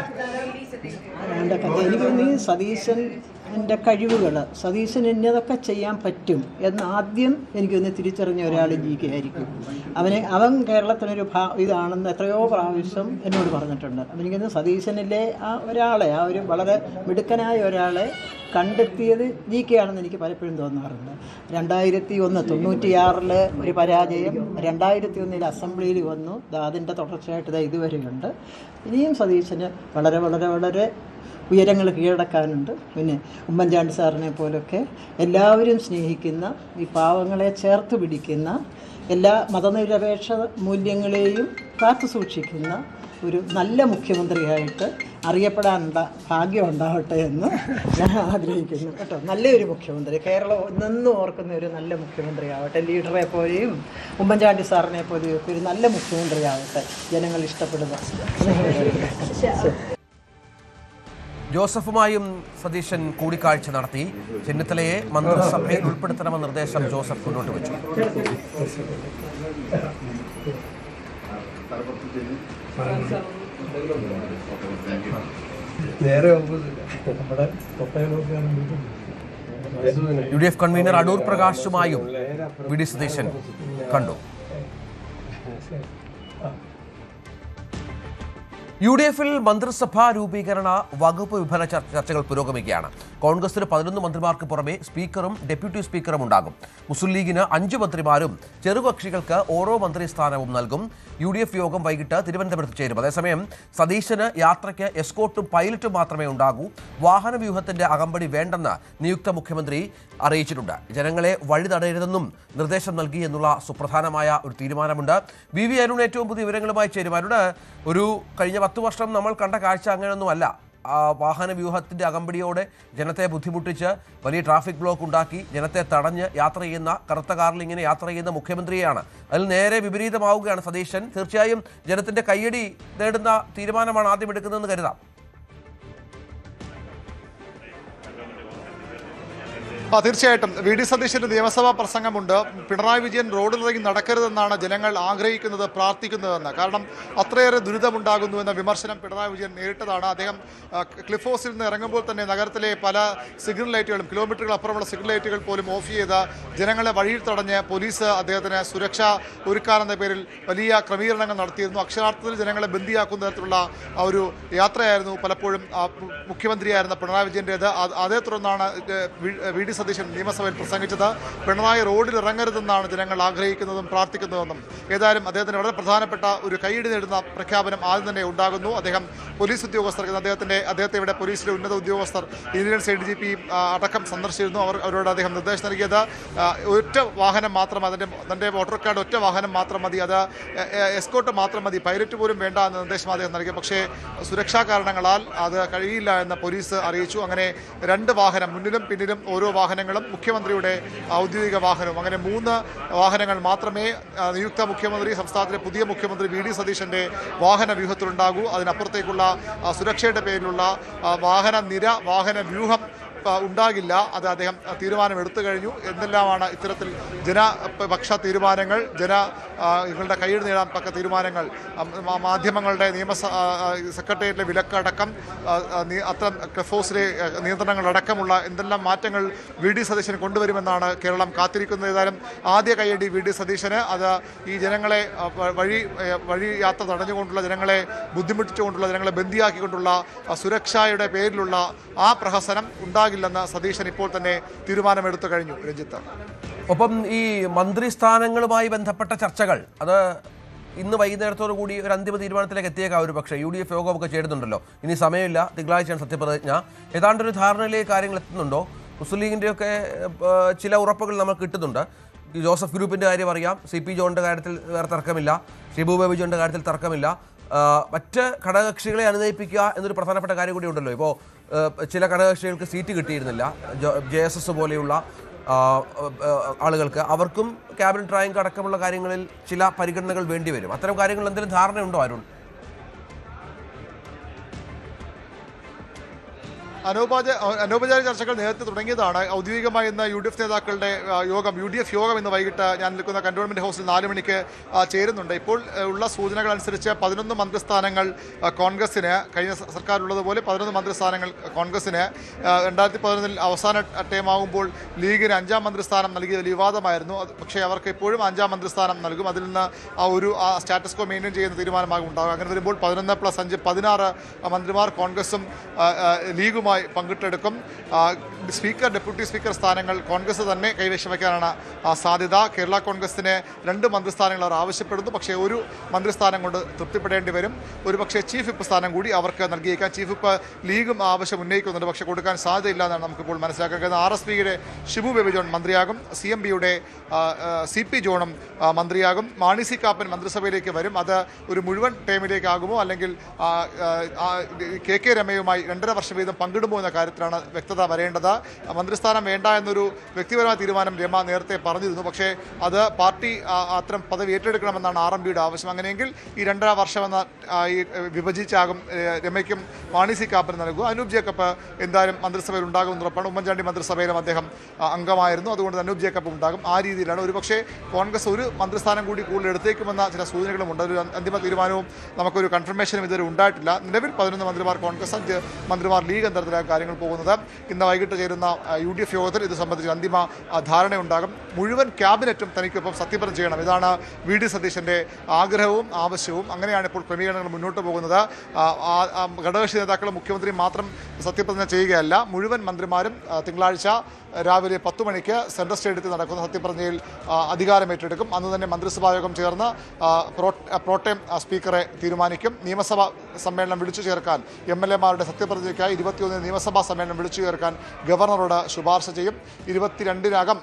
എനിക്ക് തോന്നി സതീശൻ്റെ കഴിവുകൾ, സതീശൻ ഇന്നതൊക്കെ ചെയ്യാൻ പറ്റും എന്ന് ആദ്യം എനിക്കൊന്ന് തിരിച്ചറിഞ്ഞ ഒരാൾ GK ആയിരിക്കും. അവൻ കേരളത്തിനൊരു ഇതാണെന്ന് എത്രയോ പ്രാവശ്യം എന്നോട് പറഞ്ഞിട്ടുണ്ട്. എനിക്കൊന്ന് സതീശനിലെ ആ ഒരു വളരെ മിടുക്കനായ ഒരാളെ കണ്ടെത്തിയത് GK ആണെന്ന് എനിക്ക് പലപ്പോഴും തോന്നാറുണ്ട്. 2001 96 ഒരു പരാജയം, 2001 അസംബ്ലിയിൽ വന്നു. അതിൻ്റെ തുടർച്ചയായിട്ട് ഇതുവരെയുണ്ട്. ഇനിയും സതീശന് വളരെ വളരെ വളരെ ഉയരങ്ങൾ കീഴടക്കാനുണ്ട്. പിന്നെ ഉമ്മൻചാണ്ടി സാറിനെ പോലൊക്കെ എല്ലാവരും സ്നേഹിക്കുന്ന, ഈ പാവങ്ങളെ ചേർത്ത് പിടിക്കുന്ന, എല്ലാ മതനിരപേക്ഷ മൂല്യങ്ങളെയും കാത്തു സൂക്ഷിക്കുന്ന ഒരു നല്ല മുഖ്യമന്ത്രിയായിട്ട് അറിയപ്പെടാനുള്ള ഭാഗ്യം ഉണ്ടാവട്ടെ എന്ന് ഞാൻ ആഗ്രഹിക്കുന്നു കേട്ടോ. നല്ലൊരു മുഖ്യമന്ത്രി, കേരളം എന്നും ഓർക്കുന്ന ഒരു നല്ല മുഖ്യമന്ത്രി ആവട്ടെ. ലീഡറെ പോലെയും ഉമ്മൻചാണ്ടി സാറിനെ പോലെയും ഒക്കെ ഒരു നല്ല മുഖ്യമന്ത്രി ആവട്ടെ, ജനങ്ങൾ ഇഷ്ടപ്പെടുന്ന. ജോസഫുമായും സതീശൻ കൂടിക്കാഴ്ച നടത്തി. ചെന്നിത്തലയെ മന്ത്രിസഭയിൽ ഉൾപ്പെടുത്തണമെന്ന നിർദ്ദേശം ജോസഫ് മുന്നോട്ട് വെച്ചു. UDF കൺവീനർ അടൂർ പ്രകാശുമായും VD സതീശൻ കണ്ടു. UDFിൽ മന്ത്രിസഭാ രൂപീകരണ വകുപ്പ് വിഭജന ചർച്ചകൾ പുരോഗമിക്കുകയാണ്. കോൺഗ്രസിന് 11 മന്ത്രിമാർക്ക് പുറമെ സ്പീക്കറും ഡെപ്യൂട്ടി സ്പീക്കറും ഉണ്ടാകും. മുസ്ലിം ലീഗിന് 5 മന്ത്രിമാരും ചെറുകക്ഷികൾക്ക് ഓരോ മന്ത്രി സ്ഥാനവും നൽകും. UDF യോഗം വൈകിട്ട് തിരുവനന്തപുരത്ത് ചേരും. അതേസമയം സതീശന് യാത്രയ്ക്ക് എസ്കോർട്ടും പൈലറ്റും മാത്രമേ ഉണ്ടാകൂ. വാഹന വ്യൂഹത്തിന്റെ അകമ്പടി വേണ്ടെന്ന് നിയുക്ത മുഖ്യമന്ത്രി അറിയിച്ചിട്ടുണ്ട്. ജനങ്ങളെ വഴി തടയരുതെന്നും നിർദ്ദേശം നൽകി എന്നുള്ള സുപ്രധാനമായ ഒരു തീരുമാനമുണ്ട്. VV അരുൺ ഏറ്റവും പുതിയ വിവരങ്ങളുമായി ചേരും. അരുണ്, ഒരു കഴിഞ്ഞ 10 വർഷം നമ്മൾ കണ്ട കാഴ്ച അങ്ങനെയൊന്നുമല്ല. വാഹന വ്യൂഹത്തിൻ്റെ അകമ്പടിയോടെ ജനത്തെ ബുദ്ധിമുട്ടിച്ച് വലിയ ട്രാഫിക് ബ്ലോക്ക് ഉണ്ടാക്കി ജനത്തെ തടഞ്ഞ് യാത്ര ചെയ്യുന്ന, കറുത്ത കാറിൽ ഇങ്ങനെ യാത്ര ചെയ്യുന്ന മുഖ്യമന്ത്രിയെയാണ്. അതിൽ നേരെ വിപരീതമാവുകയാണ് സതീശൻ. തീർച്ചയായും ജനത്തിൻ്റെ കയ്യടി നേടുന്ന തീരുമാനമാണ് ആദ്യം എടുക്കുന്നതെന്ന് കരുതാം. തീർച്ചയായിട്ടും VD സതീശന്റെ നിയമസഭാ പ്രസംഗമുണ്ട്. പിണറായി വിജയൻ റോഡിലിറങ്ങി നടക്കരുതെന്നാണ് ജനങ്ങൾ ആഗ്രഹിക്കുന്നത്, പ്രാർത്ഥിക്കുന്നതെന്ന്. കാരണം അത്രയേറെ ദുരിതമുണ്ടാകുന്നു എന്ന വിമർശനം പിണറായി വിജയൻ നേരിട്ടതാണ്. അദ്ദേഹം ക്ലിഫ് ഹൗസിൽ നിന്ന് ഇറങ്ങുമ്പോൾ തന്നെ നഗരത്തിലെ പല സിഗ്നൽ ലൈറ്റുകളും, കിലോമീറ്ററുകൾ അപ്പുറമുള്ള സിഗ്നൽ ലൈറ്റുകൾ പോലും ഓഫ് ചെയ്ത് ജനങ്ങളെ വഴിയിൽ തടഞ്ഞ് പോലീസ് അദ്ദേഹത്തിന് സുരക്ഷ ഒരുക്കാനെന്ന പേരിൽ വലിയ ക്രമീകരണങ്ങൾ നടത്തിയിരുന്നു. അക്ഷരാർത്ഥത്തിൽ ജനങ്ങളെ ബന്ദിയാക്കുന്ന തരത്തിലുള്ള ഒരു യാത്രയായിരുന്നു പലപ്പോഴും മുഖ്യമന്ത്രിയായിരുന്ന പിണറായി വിജയൻ്റേത്. അതേ തുടർന്നാണ് VD സതീശൻ നിയമസഭയിൽ പ്രസംഗിച്ചത്. പിണറായി റോഡിൽ ഇറങ്ങരുതെന്നാണ് ജനങ്ങൾ ആഗ്രഹിക്കുന്നതും പ്രാർത്ഥിക്കുന്നതെന്നും. ഏതായാലും അദ്ദേഹത്തിന് വളരെ പ്രധാനപ്പെട്ട ഒരു കൈയടി നേടുന്ന പ്രഖ്യാപനം ആദ്യം തന്നെ ഉണ്ടാകുന്നു. അദ്ദേഹം പോലീസ് ഉദ്യോഗസ്ഥർക്ക്, അദ്ദേഹത്തെ ഇവിടെ പോലീസിലെ ഉന്നത ഉദ്യോഗസ്ഥർ, ഇന്റലിജൻസ് ADGP അടക്കം സന്ദർശിച്ചിരുന്നു. അവരോട് അദ്ദേഹം നിർദ്ദേശം നൽകിയത് ഒറ്റ വാഹനം മാത്രം, തൻ്റെ വോട്ടർ കാർഡ് ഒറ്റ വാഹനം മാത്രം മതി, അത് എസ്കോർട്ട് മാത്രം മതി, പൈലറ്റ് പോലും വേണ്ട എന്ന നിർദ്ദേശം അദ്ദേഹം നൽകി. പക്ഷേ സുരക്ഷാ കാരണങ്ങളാൽ അത് കഴിയില്ല എന്ന് പോലീസ് അറിയിച്ചു. അങ്ങനെ 2 വാഹനം, മുന്നിലും പിന്നിലും ഓരോ വാഹനങ്ങളും മുഖ്യമന്ത്രിയുടെ ഔദ്യോഗിക വാഹനവും, അങ്ങനെ 3 വാഹനങ്ങൾ മാത്രമേ നിയുക്ത മുഖ്യമന്ത്രി, സംസ്ഥാനത്തിലെ പുതിയ മുഖ്യമന്ത്രി VD സതീശന്റെ വാഹന വ്യൂഹത്തിലുണ്ടാകൂ. അതിനപ്പുറത്തേക്കുള്ള സുരക്ഷയുടെ പേരിലുള്ള വാഹന വ്യൂഹം ഉണ്ടാകില്ല. അത് അദ്ദേഹം തീരുമാനമെടുത്തു കഴിഞ്ഞു. എന്തെല്ലാമാണ് ഇത്തരത്തിൽ ജനപക്ഷ തീരുമാനങ്ങൾ, നിങ്ങളുടെ കയ്യിൽ നേടാൻ തക്ക തീരുമാനങ്ങൾ, മാധ്യമങ്ങളുടെ സെക്രട്ടേറിയറ്റിലെ വിലക്കടക്കം, അത്തരം ക്ലഫോസിലെ നിയന്ത്രണങ്ങളടക്കമുള്ള എന്തെല്ലാം മാറ്റങ്ങൾ വി ഡി സതീശൻ കൊണ്ടുവരുമെന്നാണ് കേരളം കാത്തിരിക്കുന്നത്. ഏതായാലും ആദ്യ കയ്യടി വി ഡി സതീശന്. അത് ഈ ജനങ്ങളെ വഴി യാത്ര തടഞ്ഞുകൊണ്ടുള്ള, ജനങ്ങളെ ബുദ്ധിമുട്ടിച്ചുകൊണ്ടുള്ള, ജനങ്ങളെ ബന്ദിയാക്കിക്കൊണ്ടുള്ള സുരക്ഷയുടെ പേരിലുള്ള ആ പ്രഹസനം ഉണ്ടാകില്ലെന്ന് സതീശൻ ഇപ്പോൾ തന്നെ തീരുമാനമെടുത്തു കഴിഞ്ഞു. രഞ്ജിത്ത്, ഒപ്പം ഈ മന്ത്രിസ്ഥാനങ്ങളുമായി ബന്ധപ്പെട്ട ചർച്ചകൾ അത് ഇന്ന് വൈകുന്നേരത്തോടു കൂടി ഒരു അന്തിമ തീരുമാനത്തിലേക്ക് എത്തിയേക്കാം. ഒരു പക്ഷേ UDF യോഗമൊക്കെ ചേരുന്നുണ്ടല്ലോ, ഇനി സമയമില്ല, തിങ്കളാഴ്ചയാണ് സത്യപ്രതിജ്ഞ. ഏതാണ്ടൊരു ധാരണയിലേക്ക് കാര്യങ്ങൾ എത്തുന്നുണ്ടോ? മുസ്ലിം ലീഗിൻ്റെയൊക്കെ ചില ഉറപ്പുകൾ നമുക്ക് കിട്ടുന്നുണ്ട്. ജോസഫ് ഗ്രൂപ്പിൻ്റെ കാര്യം അറിയാം, CP ജോണിൻ്റെ കാര്യത്തിൽ വേറെ തർക്കമില്ല, ഷിബു ബേബി ജോണിൻ്റെ കാര്യത്തിൽ തർക്കമില്ല. മറ്റ് ഘടകകക്ഷികളെ അനുനയിപ്പിക്കുക എന്നൊരു പ്രധാനപ്പെട്ട കാര്യം കൂടി ഉണ്ടല്ലോ. ഇപ്പോൾ ചില ഘടകകക്ഷികൾക്ക് സീറ്റ് കിട്ടിയിരുന്നില്ല, JSS പോലെയുള്ള ആളുകൾക്ക്, അവർക്കും ക്യാബിനറ്റ് റാങ്ക് അടക്കമുള്ള കാര്യങ്ങളിൽ ചില പരിഗണനകൾ വേണ്ടിവരും. അത്തരം കാര്യങ്ങളിൽ എന്തെങ്കിലും ധാരണയുണ്ടോ അരുൺ? അനൗപചാരിക ചർച്ചകൾ നേരത്തെ തുടങ്ങിയതാണ്. ഔദ്യോഗികമായി ഇന്ന് UDF നേതാക്കളുടെ യോഗം, UDF യോഗം ഇന്ന് വൈകിട്ട് ഞാൻ നിൽക്കുന്ന കന്റോൺമെന്റ് ഹൗസിൽ 4 മണിക്ക് ചേരുന്നുണ്ട്. ഇപ്പോൾ ഉള്ള സൂചനകൾ അനുസരിച്ച് 11 മന്ത്രിസ്ഥാനങ്ങൾ കോൺഗ്രസിന്, കഴിഞ്ഞ സർക്കാരുള്ളതുപോലെ 11 മന്ത്രിസ്ഥാനങ്ങൾ കോൺഗ്രസിന്. 2011 അവസാന ടൈമാകുമ്പോൾ ലീഗിന് 5ാം മന്ത്രിസ്ഥാനം നൽകിയ വലിയ വിവാദമായിരുന്നു. പക്ഷേ അവർക്ക് ഇപ്പോഴും 5ാം മന്ത്രിസ്ഥാനം നൽകും. അതിൽ നിന്ന് ആ സ്റ്റാറ്റസ് കോ മെയിൻറ്റെയിൻ ചെയ്യുന്ന തീരുമാനമാകും ഉണ്ടാകും. അങ്ങനെ വരുമ്പോൾ 11+5 16 മന്ത്രിമാർ കോൺഗ്രസും ലീഗുമായി പങ്കിട്ടെടുക്കും. സ്പീക്കർ, ഡെപ്യൂട്ടി സ്പീക്കർ സ്ഥാനങ്ങൾ കോൺഗ്രസ് തന്നെ കൈവശം വയ്ക്കാനാണ് സാധ്യത. കേരള കോൺഗ്രസിന് 2 മന്ത്രിസ്ഥാനങ്ങൾ അവർ ആവശ്യപ്പെടുന്നു. പക്ഷേ ഒരു മന്ത്രിസ്ഥാനം കൊണ്ട് തൃപ്തിപ്പെടേണ്ടി വരും. ഒരു പക്ഷേ ചീഫ് വിപ്പ് സ്ഥാനം കൂടി അവർക്ക് നൽകിയേക്കാം. ചീഫ് വിപ്പ് ലീഗും ആവശ്യം ഉന്നയിക്കുന്നുണ്ട്, പക്ഷേ കൊടുക്കാൻ സാധ്യതയില്ല എന്നാണ് നമുക്കിപ്പോൾ മനസ്സിലാക്കാൻ കഴിയുന്നത്. RSPയുടെ ഷിബു ബേബി ജോൺ മന്ത്രിയാകും, CMBയുടെ CP ജോണും മന്ത്രിയാകും. മാണി സി കാപ്പൻ മന്ത്രിസഭയിലേക്ക് വരും. അത് ഒരു മുഴുവൻ ടൈമിലേക്കാകുമോ അല്ലെങ്കിൽ KK രമയുമായി 2.5 വർഷം വീതം പങ്കിടുമോ എന്ന കാര്യത്തിലാണ് വ്യക്തത വരേണ്ടത്. മന്ത്രിസ്ഥാനം വേണ്ട എന്നൊരു വ്യക്തിപരമായ തീരുമാനം രമ നേരത്തെ പറഞ്ഞിരുന്നു. പക്ഷേ അത് പാർട്ടി അത്തരം പദവി ഏറ്റെടുക്കണമെന്നാണ് RMPയുടെ ആവശ്യം. അങ്ങനെയെങ്കിൽ ഈ 2.5 വർഷം എന്ന ഈ വിഭജിച്ചാകും രമയ്ക്കും മാണി സി കാപ്പന് നൽകുക. അനൂപ് ജേക്കബ് എന്തായാലും മന്ത്രിസഭയിൽ ഉണ്ടാകുമെന്ന് ഉറപ്പാണ്. ഉമ്മൻചാണ്ടി മന്ത്രിസഭയിലും അദ്ദേഹം അംഗമായിരുന്നു. അതുകൊണ്ട് അനൂപ് ജേക്കബ് ഉണ്ടാകും. ആ രീതിയിലാണ്. ഒരുപക്ഷേ കോൺഗ്രസ് ഒരു മന്ത്രിസ്ഥാനം കൂടി കൂടുതൽ എടുത്തേക്കുമെന്ന ചില സൂചനകളുമുണ്ട്. ഒരു അന്തിമ തീരുമാനവും നമുക്കൊരു കൺഫർമേഷനും ഇതുവരെ ഉണ്ടായിട്ടില്ല. നിലവിൽ 11 മന്ത്രിമാർ കോൺഗ്രസ്, 5 മന്ത്രിമാർ ലീഗ് എന്ന തരത്തിലാണ് കാര്യങ്ങൾ പോകുന്നത്. ഇന്ന് വൈകിട്ട് ചേരുന്ന UDF യോഗത്തിൽ ഇത് സംബന്ധിച്ച് അന്തിമ ധാരണയുണ്ടാകും. മുഴുവൻ ക്യാബിനറ്റും തനിക്കൊപ്പം സത്യപ്രതിജ്ഞ ചെയ്യണം. ഇതാണ് വി ഡി സതീശൻ്റെ ആഗ്രഹവും ആവശ്യവും. അങ്ങനെയാണ് ഇപ്പോൾ ക്രമീകരണങ്ങൾ മുന്നോട്ട് പോകുന്നത്. ഘടകകക്ഷി നേതാക്കളും മുഖ്യമന്ത്രിയും മാത്രം സത്യപ്രതിജ്ഞ ചെയ്യുകയല്ല, മുഴുവൻ മന്ത്രിമാരും തിങ്കളാഴ്ച രാവിലെ 10 മണിക്ക് സെൻട്രൽ സ്റ്റേഡിയത്തിൽ നടക്കുന്ന സത്യപ്രതിജ്ഞയിൽ അധികാരമേറ്റെടുക്കും. അന്ന് തന്നെ മന്ത്രിസഭാ യോഗം ചേർന്ന് പ്രോട്ടേം സ്പീക്കറെ തീരുമാനിക്കും. നിയമസഭാ സമ്മേളനം വിളിച്ചു ചേർക്കാൻ MLA-മാരുടെ സത്യപ്രതിജ്ഞയ്ക്കായി 21 നിയമസഭാ സമ്മേളനം വിളിച്ചു ചേർക്കാൻ ഗവർണറോട് ശുപാർശ ചെയ്യും. 22-നകം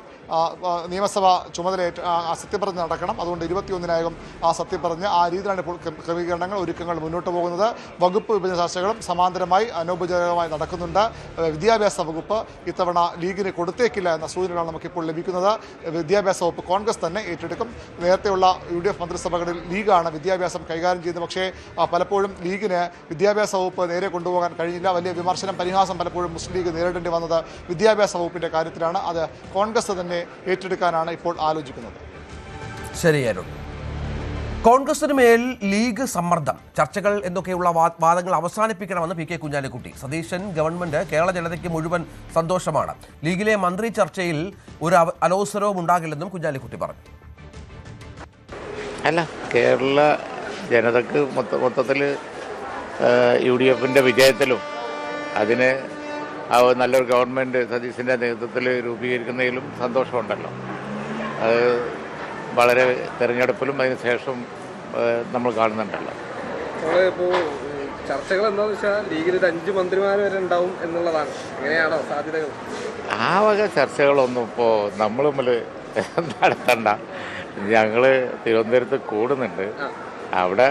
നിയമസഭ ചുമതലയേറ്റ് സത്യപ്രതിജ്ഞ നടക്കണം. അതുകൊണ്ട് 21-നാകും ആ സത്യപ്രതിജ്ഞ. ആ രീതിയിലാണ് ഇപ്പോൾ ക്രമീകരണങ്ങൾ, ഒരുക്കങ്ങൾ മുന്നോട്ട് പോകുന്നത്. വകുപ്പ് വിഭജന ചർച്ചകളും സമാന്തരമായി അനൗപചാരികമായി നടക്കുന്നുണ്ട്. വിദ്യാഭ്യാസ വകുപ്പ് ഇത്തവണ ലീഗിന് കൊടുത്തേക്കില്ല എന്ന സൂചനകളാണ് നമുക്കിപ്പോൾ ലഭിക്കുന്നത്. വിദ്യാഭ്യാസ വകുപ്പ് കോൺഗ്രസ് തന്നെ ഏറ്റെടുക്കും. നേരത്തെയുള്ള UDF മന്ത്രിസഭകളിൽ ലീഗാണ് വിദ്യാഭ്യാസം കൈകാര്യം ചെയ്തത്. പക്ഷേ പലപ്പോഴും ലീഗിന് വിദ്യാഭ്യാസ വകുപ്പ് നേരെ കൊണ്ടുപോകാൻ കഴിഞ്ഞില്ല. വലിയ വിമർശനം, പരിഹാസം പലപ്പോഴും മുസ്ലിം ലീഗ് നേരിടേണ്ടി വന്നത് വിദ്യാഭ്യാസ വകുപ്പിൻ്റെ കാര്യത്തിലാണ്. അത് കോൺഗ്രസ് തന്നെ ഏറ്റെടുക്കാനാണ് ഇപ്പോൾ ആലോചിക്കുന്നത്. ശരി അരുൺ. കോൺഗ്രസിന് മേൽ ലീഗ് സമ്മർദ്ദം, ചർച്ചകൾ എന്നൊക്കെയുള്ള വാദങ്ങൾ അവസാനിപ്പിക്കണമെന്ന് PK കുഞ്ഞാലിക്കുട്ടി. സതീശൻ ഗവൺമെന്റ് കേരള ജനതയ്ക്ക് മുഴുവൻ സന്തോഷമാണ്. ലീഗിലെ മന്ത്രി ചർച്ചയിൽ ഒരു അലോസരവും ഉണ്ടാകില്ലെന്നും കുഞ്ഞാലിക്കുട്ടി പറഞ്ഞു. അല്ല, കേരള ജനതക്ക് മൊത്തത്തിൽ UDFന്റെ വിജയത്തിലും അതിന് നല്ലൊരു ഗവൺമെൻറ് സതീശൻ്റെ നേതൃത്വത്തിൽ രൂപീകരിക്കുന്നതിലും സന്തോഷമുണ്ടല്ലോ. അത് വളരെ തെരഞ്ഞെടുപ്പിലും അതിന് ശേഷം നമ്മൾ കാണുന്നുണ്ടല്ലോ. ഇപ്പോൾ ചർച്ചകൾ എന്താണെന്ന് വെച്ചാൽ ലീഗിൽ 5 മന്ത്രിമാർ വരെ ഉണ്ടാവും എന്നുള്ളതാണ്. എങ്ങനെയാണോ സാധ്യതകൾ? ആ വക ചർച്ചകളൊന്നും ഇപ്പോൾ നമ്മൾ തമ്മിൽ നടത്തണ്ട. ഞങ്ങൾ തിരുവനന്തപുരത്ത് കൂടുന്നുണ്ട്. അവിടെ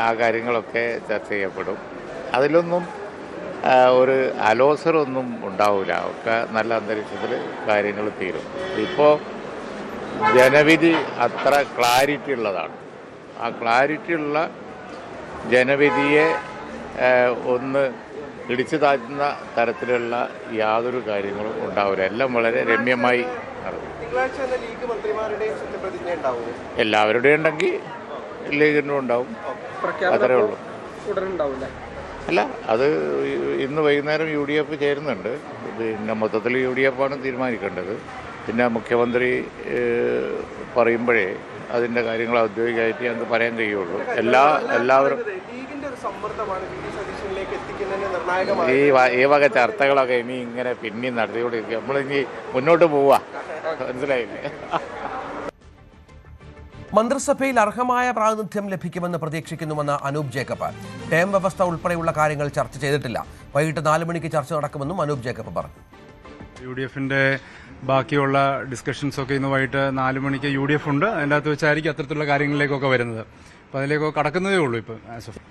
ആ കാര്യങ്ങളൊക്കെ ചർച്ച ചെയ്യപ്പെടും. അതിലൊന്നും ഒരു അലോസരമൊന്നും ഉണ്ടാവില്ല. ഒക്കെ നല്ല അന്തരീക്ഷത്തിൽ കാര്യങ്ങൾ തീരും. ഇപ്പോൾ ജനവിധി അത്ര ക്ലാരിറ്റി ഉള്ളതാണ്. ആ ക്ലാരിറ്റി ഉള്ള ജനവിധിയെ ഒന്ന് ഇടിച്ചു താഴ്ത്തുന്ന തരത്തിലുള്ള യാതൊരു കാര്യങ്ങളും ഉണ്ടാവില്ല. എല്ലാം വളരെ രമ്യമായി നടത്തി. തിങ്കളാഴ്ച തന്നെ ലീഗ് മന്ത്രിമാരുടെയും സത്യപ്രതിജ്ഞ ഉണ്ടാവും. എല്ലാവരുടെയും ഉണ്ടെങ്കിൽ ലീഗിനും ഉണ്ടാവും. അത്രേ ഉള്ളൂ. ഉടനുണ്ടാവില്ല. അല്ല, അത് ഇന്ന് വൈകുന്നേരം UDF ചേരുന്നുണ്ട്. പിന്നെ മൊത്തത്തിൽ UDF ആണ് തീരുമാനിക്കേണ്ടത്. പിന്നെ മുഖ്യമന്ത്രി പറയുമ്പോഴേ അതിൻ്റെ കാര്യങ്ങൾ ഔദ്യോഗികമായിട്ട് ഞങ്ങൾക്ക് പറയാൻ കഴിയുള്ളൂ. എല്ലാവരും ഈ വക ചർച്ചകളൊക്കെ ഇനി ഇങ്ങനെ പിന്നെയും നടത്തിക്കൊണ്ടിരിക്കുക. നമ്മളിനി മുന്നോട്ട് പോവാ. മനസ്സിലായില്ലേ? മന്ത്രിസഭയിൽ അർഹമായ പ്രാതിനിധ്യം ലഭിക്കുമെന്ന് പ്രതീക്ഷിക്കുന്നുവെന്ന് അനൂപ് ജേക്കബ്. ടേം വ്യവസ്ഥ ഉൾപ്പെടെയുള്ള കാര്യങ്ങൾ ചർച്ച ചെയ്തിട്ടില്ല. വൈകിട്ട് 4 മണിക്ക് ചർച്ച നടക്കുമെന്നും അനൂപ് ജേക്കബ് പറഞ്ഞു. UDFന്റെ ബാക്കിയുള്ള ഡിസ്കഷൻസൊക്കെ ഇന്ന് വൈകിട്ട് 4 മണിക്ക് UDF ഉണ്ട്. അതിൻ്റെ അകത്ത് വെച്ചായിരിക്കും അത്തരത്തിലുള്ള കാര്യങ്ങളിലേക്കൊക്കെ വരുന്നത്. അപ്പോൾ അതിലേക്കൊക്കെ കടക്കുന്നതേ ഉള്ളൂ. ഇപ്പോൾ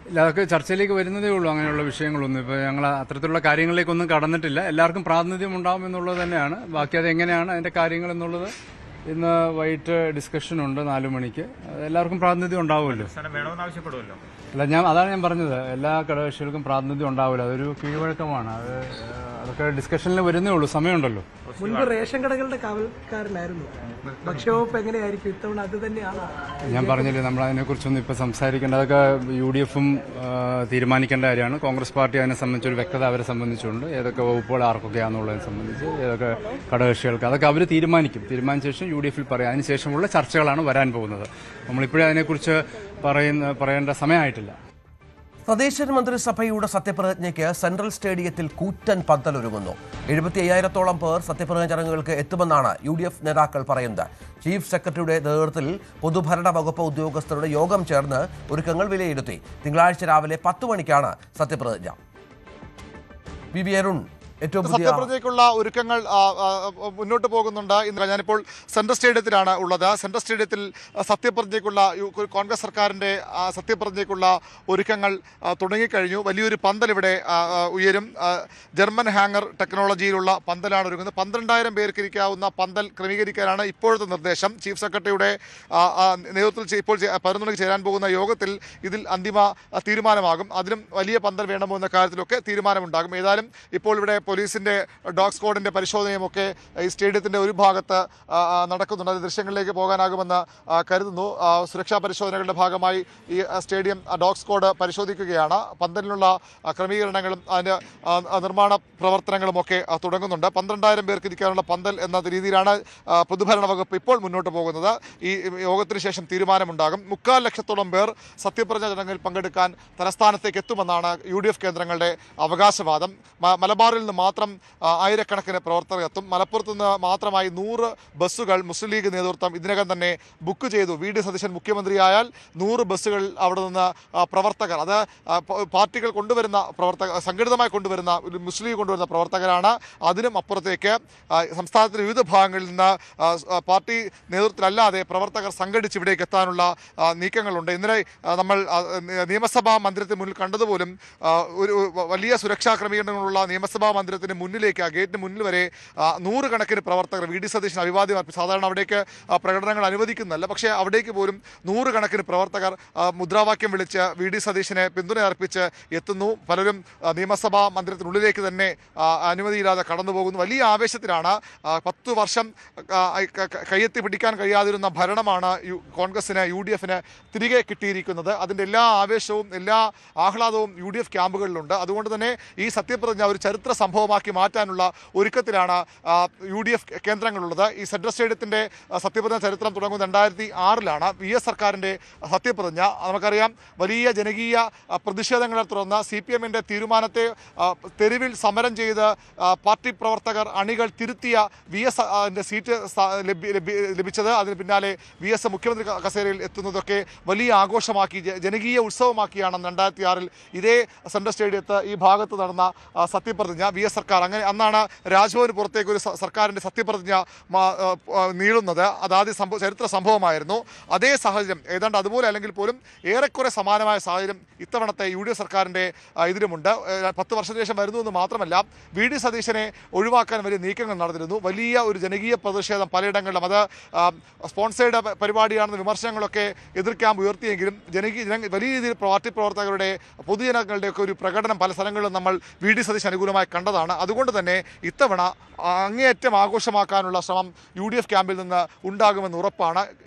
ഇല്ല, അതൊക്കെ ചർച്ചയിലേക്ക് വരുന്നതേ ഉള്ളൂ. അങ്ങനെയുള്ള വിഷയങ്ങളൊന്നും ഇപ്പോൾ ഞങ്ങൾ അത്തരത്തിലുള്ള കാര്യങ്ങളിലേക്കൊന്നും കടന്നിട്ടില്ല. എല്ലാവർക്കും പ്രാതിനിധ്യം ഉണ്ടാവും എന്നുള്ളത് തന്നെയാണ്. ബാക്കി അത് എങ്ങനെയാണ് അതിൻ്റെ കാര്യങ്ങൾ എന്നുള്ളത് ഇന്ന് വൈകിട്ട് ഡിസ്കഷനുണ്ട് 4 മണിക്ക്. എല്ലാവർക്കും പ്രാതിനിധ്യം ഉണ്ടാവുമല്ലോ. അല്ല, അതാണ് ഞാൻ പറഞ്ഞത്. എല്ലാ ഘടകകക്ഷികൾക്കും പ്രാതിനിധ്യം ഉണ്ടാവില്ല. അതൊരു കീഴ്വഴക്കമാണ്. അതൊക്കെ ഡിസ്കഷനിൽ വരുന്നേ ഉള്ളൂ. സമയമുണ്ടല്ലോ. മുൻപ് റേഷൻ കടകളുടെ കാവൽക്കാരനായിരുന്നു. ഭക്ഷ്യവകുപ്പ് എങ്ങനെയായിരിക്കും ഇത്തവണ? അത് തന്നെയാണ് ഞാൻ പറഞ്ഞില്ലേ, നമ്മൾ അതിനെക്കുറിച്ചൊന്നും ഇപ്പം സംസാരിക്കേണ്ട. അതൊക്കെ UDFും തീരുമാനിക്കേണ്ട കാര്യമാണ്. കോൺഗ്രസ് പാർട്ടി അതിനെ സംബന്ധിച്ചൊരു വ്യക്തത അവരെ സംബന്ധിച്ചുണ്ട്. ഏതൊക്കെ വകുപ്പുകൾ ആർക്കൊക്കെയാണെന്നുള്ളതിനെ സംബന്ധിച്ച്, ഏതൊക്കെ ഘടകകക്ഷികൾക്ക്, അതൊക്കെ അവർ തീരുമാനിക്കും. തീരുമാനിച്ച ശേഷം UDFിൽ പറയാം. അതിനുശേഷമുള്ള ചർച്ചകളാണ് വരാൻ പോകുന്നത്. നമ്മളിപ്പോഴും അതിനെക്കുറിച്ച് പറയേണ്ട സമയമായിട്ടില്ല. തദ്ദേശ മന്ത്രിസഭയുടെ സത്യപ്രതിജ്ഞയ്ക്ക് സെൻട്രൽ സ്റ്റേഡിയത്തിൽ കൂറ്റൻ പന്തലൊരുങ്ങുന്നു. 75,000-ഓളം പേർ സത്യപ്രതിജ്ഞ ചടങ്ങുകൾക്ക് എത്തുമെന്നാണ് UDF നേതാക്കൾ പറയുന്നത്. ചീഫ് സെക്രട്ടറിയുടെ നേതൃത്വത്തിൽ പൊതുഭരണ വകുപ്പ് ഉദ്യോഗസ്ഥരുടെ യോഗം ചേർന്ന് ഒരുക്കങ്ങൾ വിലയിരുത്തി. തിങ്കളാഴ്ച രാവിലെ 10 മണിക്കാണ് സത്യപ്രതിജ്ഞ. വി അരുൺ, സത്യപ്രതിജ്ഞയ്ക്കുള്ള ഒരുക്കങ്ങൾ മുന്നോട്ട് പോകുന്നുണ്ട്. ഇന്ന് ഞാനിപ്പോൾ സെൻട്രൽ സ്റ്റേഡിയത്തിലാണ് ഉള്ളത്. സെൻട്രൽ സ്റ്റേഡിയത്തിൽ സത്യപ്രതിജ്ഞയ്ക്കുള്ള കോൺഗ്രസ് സർക്കാരിൻ്റെ സത്യപ്രതിജ്ഞയ്ക്കുള്ള ഒരുക്കങ്ങൾ തുടങ്ങിക്കഴിഞ്ഞു. വലിയൊരു പന്തൽ ഇവിടെ ഉയരും. ജർമ്മൻ ഹാങ്ങർ ടെക്നോളജിയിലുള്ള പന്തലാണ് ഒരുങ്ങുന്നത്. 12,000 പേർക്ക് ഇരിക്കാവുന്ന പന്തൽ ക്രമീകരിക്കാനാണ് ഇപ്പോഴത്തെ നിർദ്ദേശം. ചീഫ് സെക്രട്ടറിയുടെ നേതൃത്വത്തിൽ ഇപ്പോൾ 11 മണിക്ക് ചേരാൻ പോകുന്ന യോഗത്തിൽ ഇതിൽ അന്തിമ തീരുമാനമാകും. അതിലും വലിയ പന്തൽ വേണമോ എന്ന കാര്യത്തിലൊക്കെ തീരുമാനമുണ്ടാകും. ഏതായാലും ഇപ്പോൾ ഇവിടെ പോലീസിന്റെ ഡോഗ് സ്ക്വാഡിന്റെ പരിശോധനയുമൊക്കെ ഈ സ്റ്റേഡിയത്തിന്റെ ഒരു ഭാഗത്ത് നടക്കുന്നുണ്ട്. അത് ദൃശ്യങ്ങളിലേക്ക് പോകാനാകുമെന്ന് കരുതുന്നു. സുരക്ഷാ പരിശോധനകളുടെ ഭാഗമായി ഈ സ്റ്റേഡിയം ഡോഗ് സ്ക്വാഡ് പരിശോധിക്കുകയാണ്. പന്തലിനുള്ള ക്രമീകരണങ്ങളും അതിന്റെ നിർമ്മാണ പ്രവർത്തനങ്ങളും ഒക്കെ തുടങ്ങുന്നുണ്ട്. 12,000 പേർക്ക് ഇരിക്കാനുള്ള പന്തൽ എന്ന രീതിയിലാണ് പൊതുഭരണ വകുപ്പ് ഇപ്പോൾ മുന്നോട്ട് പോകുന്നത്. ഈ യോഗത്തിന് ശേഷം തീരുമാനമുണ്ടാകും. 3,00,000-ഓളം പേർ സത്യപ്രതിജ്ഞ ചടങ്ങിൽ പങ്കെടുക്കാൻ തലസ്ഥാനത്തേക്ക് എത്തുമെന്നാണ് UDF കേന്ദ്രങ്ങളുടെ അവകാശവാദം. മലബാറിൽ മാത്രം ആയിരക്കണക്കിന് പ്രവർത്തകർ എത്തും. മലപ്പുറത്ത് നിന്ന് മാത്രമായി 100 ബസ്സുകൾ മുസ്ലിം ലീഗ് നേതൃത്വം ഇതിനകം തന്നെ ബുക്ക് ചെയ്തു. VD സതീശൻ മുഖ്യമന്ത്രിയായാൽ 100 ബസ്സുകൾ അവിടെ നിന്ന് പ്രവർത്തകർ, അത് പാർട്ടികൾ കൊണ്ടുവരുന്ന സംഘടിതമായി കൊണ്ടുവരുന്ന മുസ്ലിം ലീഗ് കൊണ്ടുവരുന്ന പ്രവർത്തകരാണ്. അതിനും അപ്പുറത്തേക്ക് സംസ്ഥാനത്തിന്റെ വിവിധ ഭാഗങ്ങളിൽ നിന്ന് പാർട്ടി നേതൃത്വത്തിലല്ലാതെ പ്രവർത്തകർ സംഘടിച്ച് ഇവിടേക്ക് എത്താനുള്ള നീക്കങ്ങളുണ്ട്. ഇന്നലെ നമ്മൾ നിയമസഭാ മന്ദിരത്തിന് മുന്നിൽ കണ്ടതുപോലും ഒരു വലിയ സുരക്ഷാ ക്രമീകരണങ്ങളുള്ള നിയമസഭാ മന്ദിരത്തിന് മുന്നിലേക്ക്, ആ ഗേറ്റിന് മുന്നിൽ വരെ 100 കണക്കിന് പ്രവർത്തകർ VD സതീശൻ അഭിവാദ്യം അർപ്പിച്ചു. സാധാരണ അവിടേക്ക് പ്രകടനങ്ങൾ അനുവദിക്കുന്നതല്ല, പക്ഷേ അവിടേക്ക് പോലും 100 കണക്കിന് പ്രവർത്തകർ മുദ്രാവാക്യം വിളിച്ച് VD സതീശനെ പിന്തുണ അർപ്പിച്ച് എത്തുന്നു. പലരും നിയമസഭാ മന്ദിരത്തിനുള്ളിലേക്ക് തന്നെ അനുമതിയില്ലാതെ കടന്നു പോകുന്നു. വലിയ ആവേശത്തിലാണ്. 10 വർഷം കയ്യെത്തി പിടിക്കാൻ കഴിയാതിരുന്ന ഭരണമാണ് കോൺഗ്രസിന്, UDFന് തിരികെ കിട്ടിയിരിക്കുന്നത്. അതിൻ്റെ എല്ലാ ആവേശവും എല്ലാ ആഹ്ലാദവും UDF ക്യാമ്പുകളിലുണ്ട്. അതുകൊണ്ട് തന്നെ ഈ സത്യപ്രതിജ്ഞ ഒരു ചരിത്ര സംഭവമാക്കി മാറ്റാനുള്ള ഒരുക്കത്തിലാണ് UDF കേന്ദ്രങ്ങളുള്ളത്. ഈ സെൻട്രൽ സ്റ്റേഡിയത്തിൻ്റെ സത്യപ്രതിജ്ഞ ചരിത്രം തുടങ്ങുന്നത് 2006-ലാണ്. VS സർക്കാരിൻ്റെ സത്യപ്രതിജ്ഞ. നമുക്കറിയാം, വലിയ ജനകീയ പ്രതിഷേധങ്ങളെ തുടർന്ന് CPM-ന്റെ തീരുമാനത്തെ തെരുവിൽ സമരം ചെയ്ത് പാർട്ടി പ്രവർത്തകർ അണികൾ തിരുത്തിയ VS സീറ്റ് ലഭിച്ചത്. അതിന് പിന്നാലെ VS മുഖ്യമന്ത്രി കസേരയിൽ എത്തുന്നതൊക്കെ വലിയ ആഘോഷമാക്കി, ജനകീയ ഉത്സവമാക്കിയാണ് 2006-ൽ ഇതേ സെൻട്രൽ സ്റ്റേഡിയത്ത് ഈ ഭാഗത്ത് നടന്ന സത്യപ്രതിജ്ഞ. VS സർക്കാർ, അങ്ങനെ അന്നാണ് രാജ്ഭവന് പുറത്തേക്ക് ഒരു സർക്കാരിൻ്റെ സത്യപ്രതിജ്ഞ നീളുന്നത്. അതാദ്യ ചരിത്ര സംഭവമായിരുന്നു. അതേ സാഹചര്യം ഏതാണ്ട് അതുപോലെ അല്ലെങ്കിൽ പോലും ഏറെക്കുറെ സമാനമായ സാഹചര്യം ഇത്തവണത്തെ UDF സർക്കാരിൻ്റെ ഇതിലുമുണ്ട്. 10 വർഷത്തിന് ശേഷം വരുന്നു എന്ന് മാത്രമല്ല, VD സതീശനെ ഒഴിവാക്കാൻ വലിയ നീക്കങ്ങൾ നടന്നിരുന്നു. വലിയ ഒരു ജനകീയ പ്രതിഷേധം പലയിടങ്ങളിലും, അത് സ്പോൺസേഡ് പരിപാടിയാണെന്ന വിമർശനങ്ങളൊക്കെ എതിർ ക്യാമ്പ് ഉയർത്തിയെങ്കിലും വലിയ രീതിയിൽ പാർട്ടി പ്രവർത്തകരുടെ പൊതുജനങ്ങളുടെയൊക്കെ ഒരു പ്രകടനം പല സ്ഥലങ്ങളിലും നമ്മൾ VD സതീശൻ അനുകൂലമായി കണ്ടതാണ്. കണ്ടതാണ്. അതുകൊണ്ട് തന്നെ ഇത്തവണ അങ്ങേയറ്റം ആഘോഷമാക്കാനുള്ള ശ്രമം UDF ക്യാമ്പിൽ നിന്ന് ഉണ്ടാകുമെന്ന് ഉറപ്പാണ്.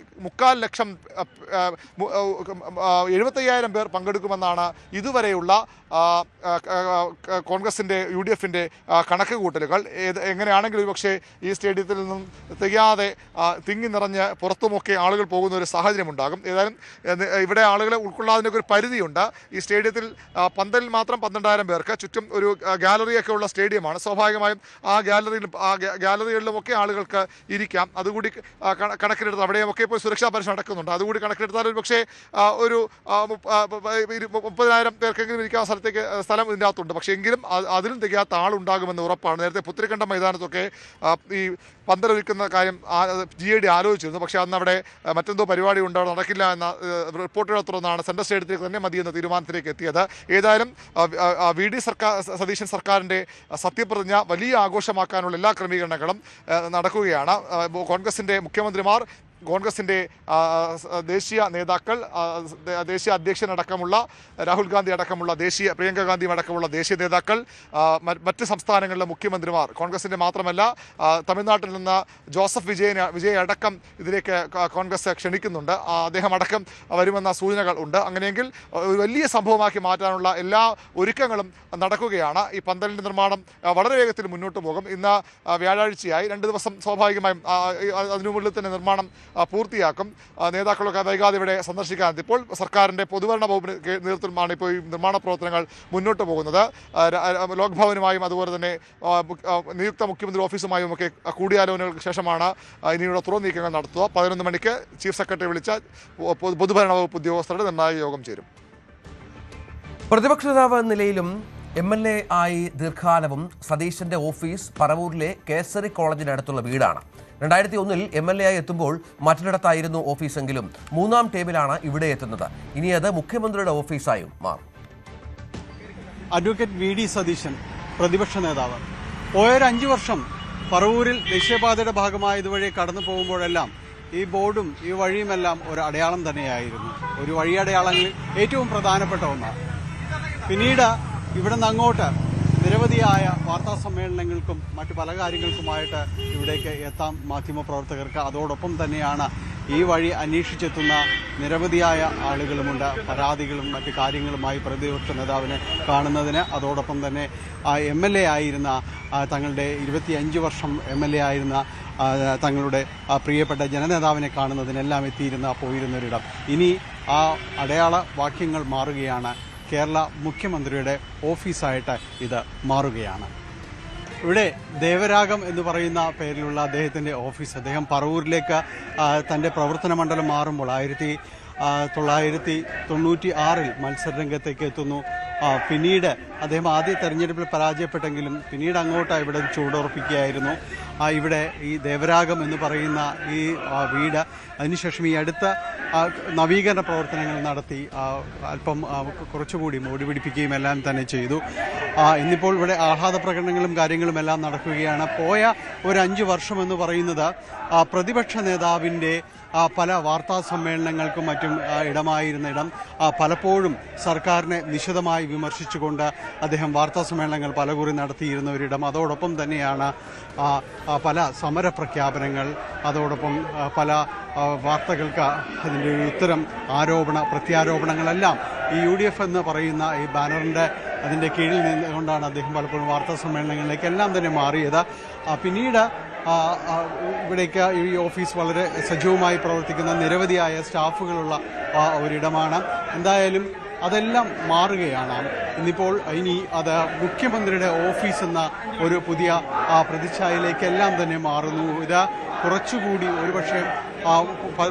75,000 പേർ പങ്കെടുക്കുമെന്നാണ് ഇതുവരെയുള്ള കോൺഗ്രസിൻ്റെ UDFിൻ്റെ കണക്ക് കൂട്ടലുകൾ. എങ്ങനെയാണെങ്കിലും പക്ഷേ ഈ സ്റ്റേഡിയത്തിൽ നിന്നും തികയാതെ തിങ്ങി നിറഞ്ഞ് പുറത്തുമൊക്കെ ആളുകൾ പോകുന്ന ഒരു സാഹചര്യമുണ്ടാകും. ഏതായാലും ഇവിടെ ആളുകളെ ഉൾക്കൊള്ളാതിനൊക്കെ ഒരു പരിധിയുണ്ട്. ഈ സ്റ്റേഡിയത്തിൽ പന്തലിൽ മാത്രം 12,000 പേർക്ക്, ചുറ്റും ഒരു ഗാലറിയൊക്കെ ഉള്ള സ്റ്റേഡിയമാണ്. സ്വാഭാവികമായും ആ ഗാലറികളിലുമൊക്കെ ആളുകൾക്ക് ഇരിക്കാം. അതുകൂടി കണക്കിലെടുത്ത് അവിടെയുമൊക്കെ ഇപ്പോൾ സുരക്ഷാ പരിശോധന നടക്കുന്നുണ്ട്. അതുകൂടി കണക്കിലെടുത്താൽ ഒരു പക്ഷേ ഒരു 30,000 പേർക്കെങ്കിലും ഇരിക്കാൻ സ്ഥലം ഇതിൻ്റെ അകത്തുണ്ട്. പക്ഷേ എങ്കിലും അതിലും തികയാത്ത ആളുണ്ടാകുമെന്ന് ഉറപ്പാണ്. നേരത്തെ പുത്തരിക്കണ്ടം മൈതാനത്തൊക്കെ ഈ പന്തലൊരുക്കുന്ന കാര്യം GAD ആലോചിച്ചിരുന്നു. പക്ഷേ അന്ന് അവിടെ മറ്റെന്തോ പരിപാടി ഉണ്ടാവും, നടക്കില്ല എന്ന റിപ്പോർട്ടുകളെ തുടർന്നാണ് സെൻട്രൽ സ്റ്റേഡിയത്തിലേക്ക് തന്നെ മതിയെന്ന തീരുമാനത്തിലേക്ക് എത്തിയത്. ഏതായാലും VD സതീശൻ സർക്കാരിൻ്റെ സത്യപ്രതിജ്ഞ വലിയ ആഘോഷമാക്കാനുള്ള എല്ലാ ക്രമീകരണങ്ങളും നടക്കുകയാണ്. കോൺഗ്രസിൻ്റെ മുഖ്യമന്ത്രിമാർ, കോൺഗ്രസിൻ്റെ ദേശീയ നേതാക്കൾ, ദേശീയ അധ്യക്ഷനടക്കമുള്ള രാഹുൽ ഗാന്ധി അടക്കമുള്ള പ്രിയങ്ക ഗാന്ധി അടക്കമുള്ള ദേശീയ നേതാക്കൾ, മറ്റ് സംസ്ഥാനങ്ങളിലെ മുഖ്യമന്ത്രിമാർ, കോൺഗ്രസിൻ്റെ മാത്രമല്ല തമിഴ്നാട്ടിൽ നിന്ന് ജോസഫ് വിജയ് അടക്കം ഇതിലേക്ക് കോൺഗ്രസ് ക്ഷണിക്കുന്നുണ്ട്. അദ്ദേഹം അടക്കം വരുമെന്ന സൂചനകൾ ഉണ്ട്. അങ്ങനെയെങ്കിൽ ഒരു വലിയ സംഭവമാക്കി മാറ്റാനുള്ള എല്ലാ ഒരുക്കങ്ങളും നടക്കുകയാണ്. ഈ പന്തലിൻ്റെ നിർമ്മാണം വളരെ വേഗത്തിൽ മുന്നോട്ട് പോകും. ഇന്ന് വ്യാഴാഴ്ചയായി 2 ദിവസം സ്വാഭാവികമായും അതിനുള്ളിൽ തന്നെ നിർമ്മാണം പൂർത്തിയാക്കും. നേതാക്കളൊക്കെ വൈകാതെ ഇവിടെ സന്ദർശിക്കാനെത്തി. ഇപ്പോൾ സർക്കാരിൻ്റെ പൊതുഭരണ വകുപ്പിന് നേതൃത്വമാണ് ഇപ്പോൾ ഈ നിർമ്മാണ പ്രവർത്തനങ്ങൾ മുന്നോട്ട് പോകുന്നത്. ലോക്ഭവനുമായും അതുപോലെ തന്നെ നിയുക്ത മുഖ്യമന്ത്രി ഓഫീസുമായും ഒക്കെ കൂടിയാലോചനകൾക്ക് ശേഷമാണ് ഇനിയുള്ള തുറ നീക്കങ്ങൾ നടത്തുക. 11 മണിക്ക് ചീഫ് സെക്രട്ടറി വിളിച്ച പൊതുഭരണ വകുപ്പ് ഉദ്യോഗസ്ഥരുടെ നിർണായക യോഗം ചേരും. പ്രതിപക്ഷ നേതാവ് എന്ന നിലയിലും MLA ആയി ദീർഘകാലവും സതീശന്റെ ഓഫീസ് പറവൂരിലെ കേസരി കോളേജിനടുത്തുള്ള വീടാണ്. 2001 MLA ആയി എത്തുമ്പോൾ മറ്റിടത്തായിരുന്നു ഓഫീസെങ്കിലും 3ാം ടേമിലാണ് ഇവിടെ എത്തുന്നത്. ഇനി അത് മുഖ്യമന്ത്രിയുടെ ഓഫീസായും മാറും. അഡ്വക്കേറ്റ് VD സതീശൻ പ്രതിപക്ഷ നേതാവ് പോയൊരു 5 വർഷം പറവൂരിൽ ദേശീയപാതയുടെ ഭാഗമായി ഇതുവഴി കടന്നു പോകുമ്പോഴെല്ലാം ഈ ബോർഡും ഈ വഴിയുമെല്ലാം ഒരു അടയാളം തന്നെയായിരുന്നു. ഒരു വഴിയടയാളങ്ങളിൽ ഏറ്റവും പ്രധാനപ്പെട്ട ഒന്നാണ്. പിന്നീട് ഇവിടെ നിന്ന് അങ്ങോട്ട് നിരവധിയായ വാർത്താ സമ്മേളനങ്ങൾക്കും മറ്റു പല കാര്യങ്ങൾക്കുമായിട്ട് ഇവിടേക്ക് എത്താം മാധ്യമപ്രവർത്തകർക്ക്. അതോടൊപ്പം തന്നെയാണ് ഈ വഴി അന്വേഷിച്ചെത്തുന്ന നിരവധിയായ ആളുകളുമുണ്ട്. പരാതികളും മറ്റു കാര്യങ്ങളുമായി പ്രതിപക്ഷ നേതാവിനെ കാണുന്നതിന്, അതോടൊപ്പം തന്നെ MLA ആയിരുന്ന തങ്ങളുടെ 25 വർഷം MLA ആയിരുന്ന തങ്ങളുടെ പ്രിയപ്പെട്ട ജനനേതാവിനെ കാണുന്നതിനെല്ലാം പോയിരുന്നൊരിടം. ഇനി ആ അടയാള വാക്യങ്ങൾ മാറുകയാണ്. കേരള മുഖ്യമന്ത്രിയുടെ ഓഫീസായിട്ട് ഇത് മാറുകയാണ്. ഇവിടെ ദേവരാഗം എന്ന് പറയുന്ന പേരിലുള്ള അദ്ദേഹത്തിൻ്റെ ഓഫീസ്, അദ്ദേഹം പറവൂരിലേക്ക് തൻ്റെ പ്രവർത്തന മണ്ഡലം മാറുമ്പോൾ 1996 മത്സരരംഗത്തേക്ക് എത്തുന്നു. പിന്നീട് അദ്ദേഹം ആദ്യ തെരഞ്ഞെടുപ്പിൽ പരാജയപ്പെട്ടെങ്കിലും പിന്നീട് അങ്ങോട്ട് ഇവിടെ ചൂടുറപ്പിക്കുകയായിരുന്നു. ഇവിടെ ഈ ദേവരാഗം എന്ന് പറയുന്ന ഈ വീട് അതിനുശേഷം ഈ അടുത്ത നവീകരണ പ്രവർത്തനങ്ങൾ നടത്തി അല്പം കുറച്ചുകൂടി മോടി പിടിപ്പിക്കുകയും എല്ലാം തന്നെ ചെയ്തു. ഇന്നിപ്പോൾ ഇവിടെ ആഹ്ലാദ പ്രകടനങ്ങളും കാര്യങ്ങളും എല്ലാം നടക്കുകയാണ്. പോയ ഒരു 5 വർഷം എന്ന് പറയുന്നത് പ്രതിപക്ഷ നേതാവിൻ്റെ പല വാർത്താ സമ്മേളനങ്ങൾക്കും മറ്റും ഇടമായിരുന്ന ഇടം, പലപ്പോഴും സർക്കാരിനെ നിശിതമായി വിമർശിച്ചുകൊണ്ട് അദ്ദേഹം വാർത്താ സമ്മേളനങ്ങൾ പലകുറി നടത്തിയിരുന്ന ഒരിടം. അതോടൊപ്പം തന്നെയാണ് പല സമര പ്രഖ്യാപനങ്ങൾ, അതോടൊപ്പം പല വാർത്തകൾക്ക് അതിൻ്റെ ഒരു ഉത്തരം, പ്രത്യാരോപണങ്ങളെല്ലാം ഈ UDF എന്ന് പറയുന്ന ഈ ബാനറിൻ്റെ അതിൻ്റെ കീഴിൽ നിന്നുകൊണ്ടാണ് അദ്ദേഹം പലപ്പോഴും വാർത്താ സമ്മേളനങ്ങളിലേക്കെല്ലാം തന്നെ മാറിയത്. പിന്നീട് ഇവിടേക്ക് ഈ ഓഫീസ് വളരെ സജീവമായി പ്രവർത്തിക്കുന്ന നിരവധിയായ സ്റ്റാഫുകളുള്ള ഒരിടമാണ്. എന്തായാലും അതെല്ലാം മാറുകയാണ്. ഇനി അത് മുഖ്യമന്ത്രിയുടെ ഓഫീസ് എന്ന ഒരു പുതിയ പ്രതിച്ഛായയിലേക്കെല്ലാം തന്നെ മാറുന്നു. ഇത് കുറച്ചുകൂടി ഒരുപക്ഷെ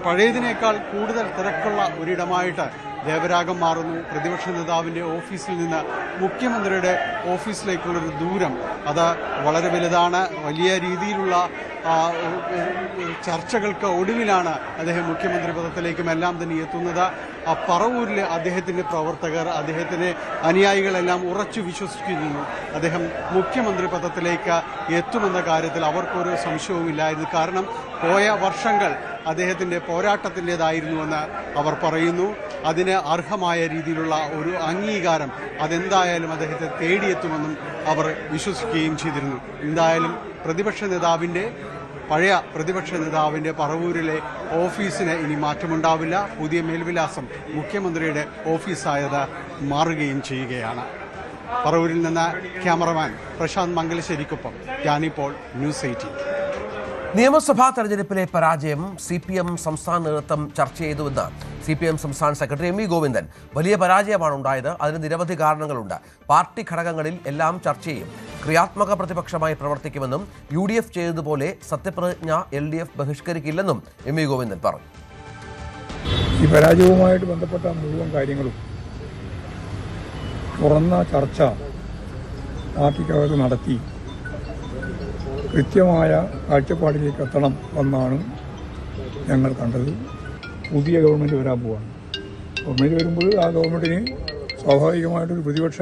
പഴയതിനേക്കാൾ കൂടുതൽ തിരക്കുള്ള ഒരിടമായിട്ട് ദേവരാഗം മാറുന്നു. പ്രതിപക്ഷ നേതാവിൻ്റെ ഓഫീസിൽ നിന്ന് മുഖ്യമന്ത്രിയുടെ ഓഫീസിലേക്കുള്ളൊരു ദൂരം അത് വളരെ വലുതാണ്. വലിയ രീതിയിലുള്ള ചർച്ചകൾക്ക് ഒടുവിലാണ് അദ്ദേഹം മുഖ്യമന്ത്രി പദത്തിലേക്കും എല്ലാം തന്നെ എത്തുന്നത്. പറവൂരിൽ അദ്ദേഹത്തിൻ്റെ പ്രവർത്തകർ, അദ്ദേഹത്തിൻ്റെ അനുയായികളെല്ലാം ഉറച്ചു വിശ്വസിക്കുന്നു അദ്ദേഹം മുഖ്യമന്ത്രി പദത്തിലേക്ക് എത്തുമെന്ന കാര്യത്തിൽ അവർക്കൊരു സംശയവുമില്ലായിരുന്നു. കാരണം പോയ വർഷങ്ങൾ അദ്ദേഹത്തിൻ്റെ പോരാട്ടത്തിൻ്റെതായിരുന്നുവെന്ന് അവർ പറയുന്നു. അതിന് അർഹമായ രീതിയിലുള്ള ഒരു അംഗീകാരം അതെന്തായാലും അദ്ദേഹത്തെ തേടിയെത്തുമെന്നും അവർ വിശ്വസിക്കുകയും ചെയ്തിരുന്നു. എന്തായാലും പഴയ പ്രതിപക്ഷ നേതാവിൻ്റെ പറവൂരിലെ ഓഫീസിന് ഇനി മാറ്റമുണ്ടാവില്ല. പുതിയ മേൽവിലാസം മുഖ്യമന്ത്രിയുടെ ഓഫീസായത് മാറുകയും ചെയ്യുകയാണ്. പറവൂരിൽ നിന്ന് ക്യാമറമാൻ പ്രശാന്ത് മംഗലശ്ശേരിക്കൊപ്പം ജാനിപ്പോൾ ന്യൂസ് 18. നിയമസഭാ തെരഞ്ഞെടുപ്പിലെ പരാജയം CPM സംസ്ഥാന നേതൃത്വം ചർച്ച ചെയ്തുവെന്ന് CPM സംസ്ഥാന സെക്രട്ടറി MV ഗോവിന്ദൻ. വലിയ പരാജയമാണ് ഉണ്ടായത്. അതിന് നിരവധി കാരണങ്ങളുണ്ട്. പാർട്ടി ഘടകങ്ങളിൽ എല്ലാം ചർച്ച ചെയ്യും. ക്രിയാത്മക പ്രതിപക്ഷമായി പ്രവർത്തിക്കുമെന്നും UDF ചെയ്തതുപോലെ സത്യപ്രതിജ്ഞ LDF ബഹിഷ്കരിക്കില്ലെന്നും MV ഗോവിന്ദൻ പറഞ്ഞു. ഈ പരാജയവുമായിട്ട് ബന്ധപ്പെട്ട മുഴുവൻ കാര്യങ്ങളും തുറന്ന ചർച്ച പാർട്ടിക്കകത്ത് നടത്തി കൃത്യമായ കാഴ്ചപ്പാടിലേക്ക് എത്തണം എന്നാണ് ഞങ്ങൾ കണ്ടത്. പുതിയ ഗവൺമെൻറ് വരാൻ പോവാണ്. ഗവൺമെൻറ് വരുമ്പോൾ ആ ഗവൺമെൻറ്റിന് സ്വാഭാവികമായിട്ടൊരു പ്രതിപക്ഷ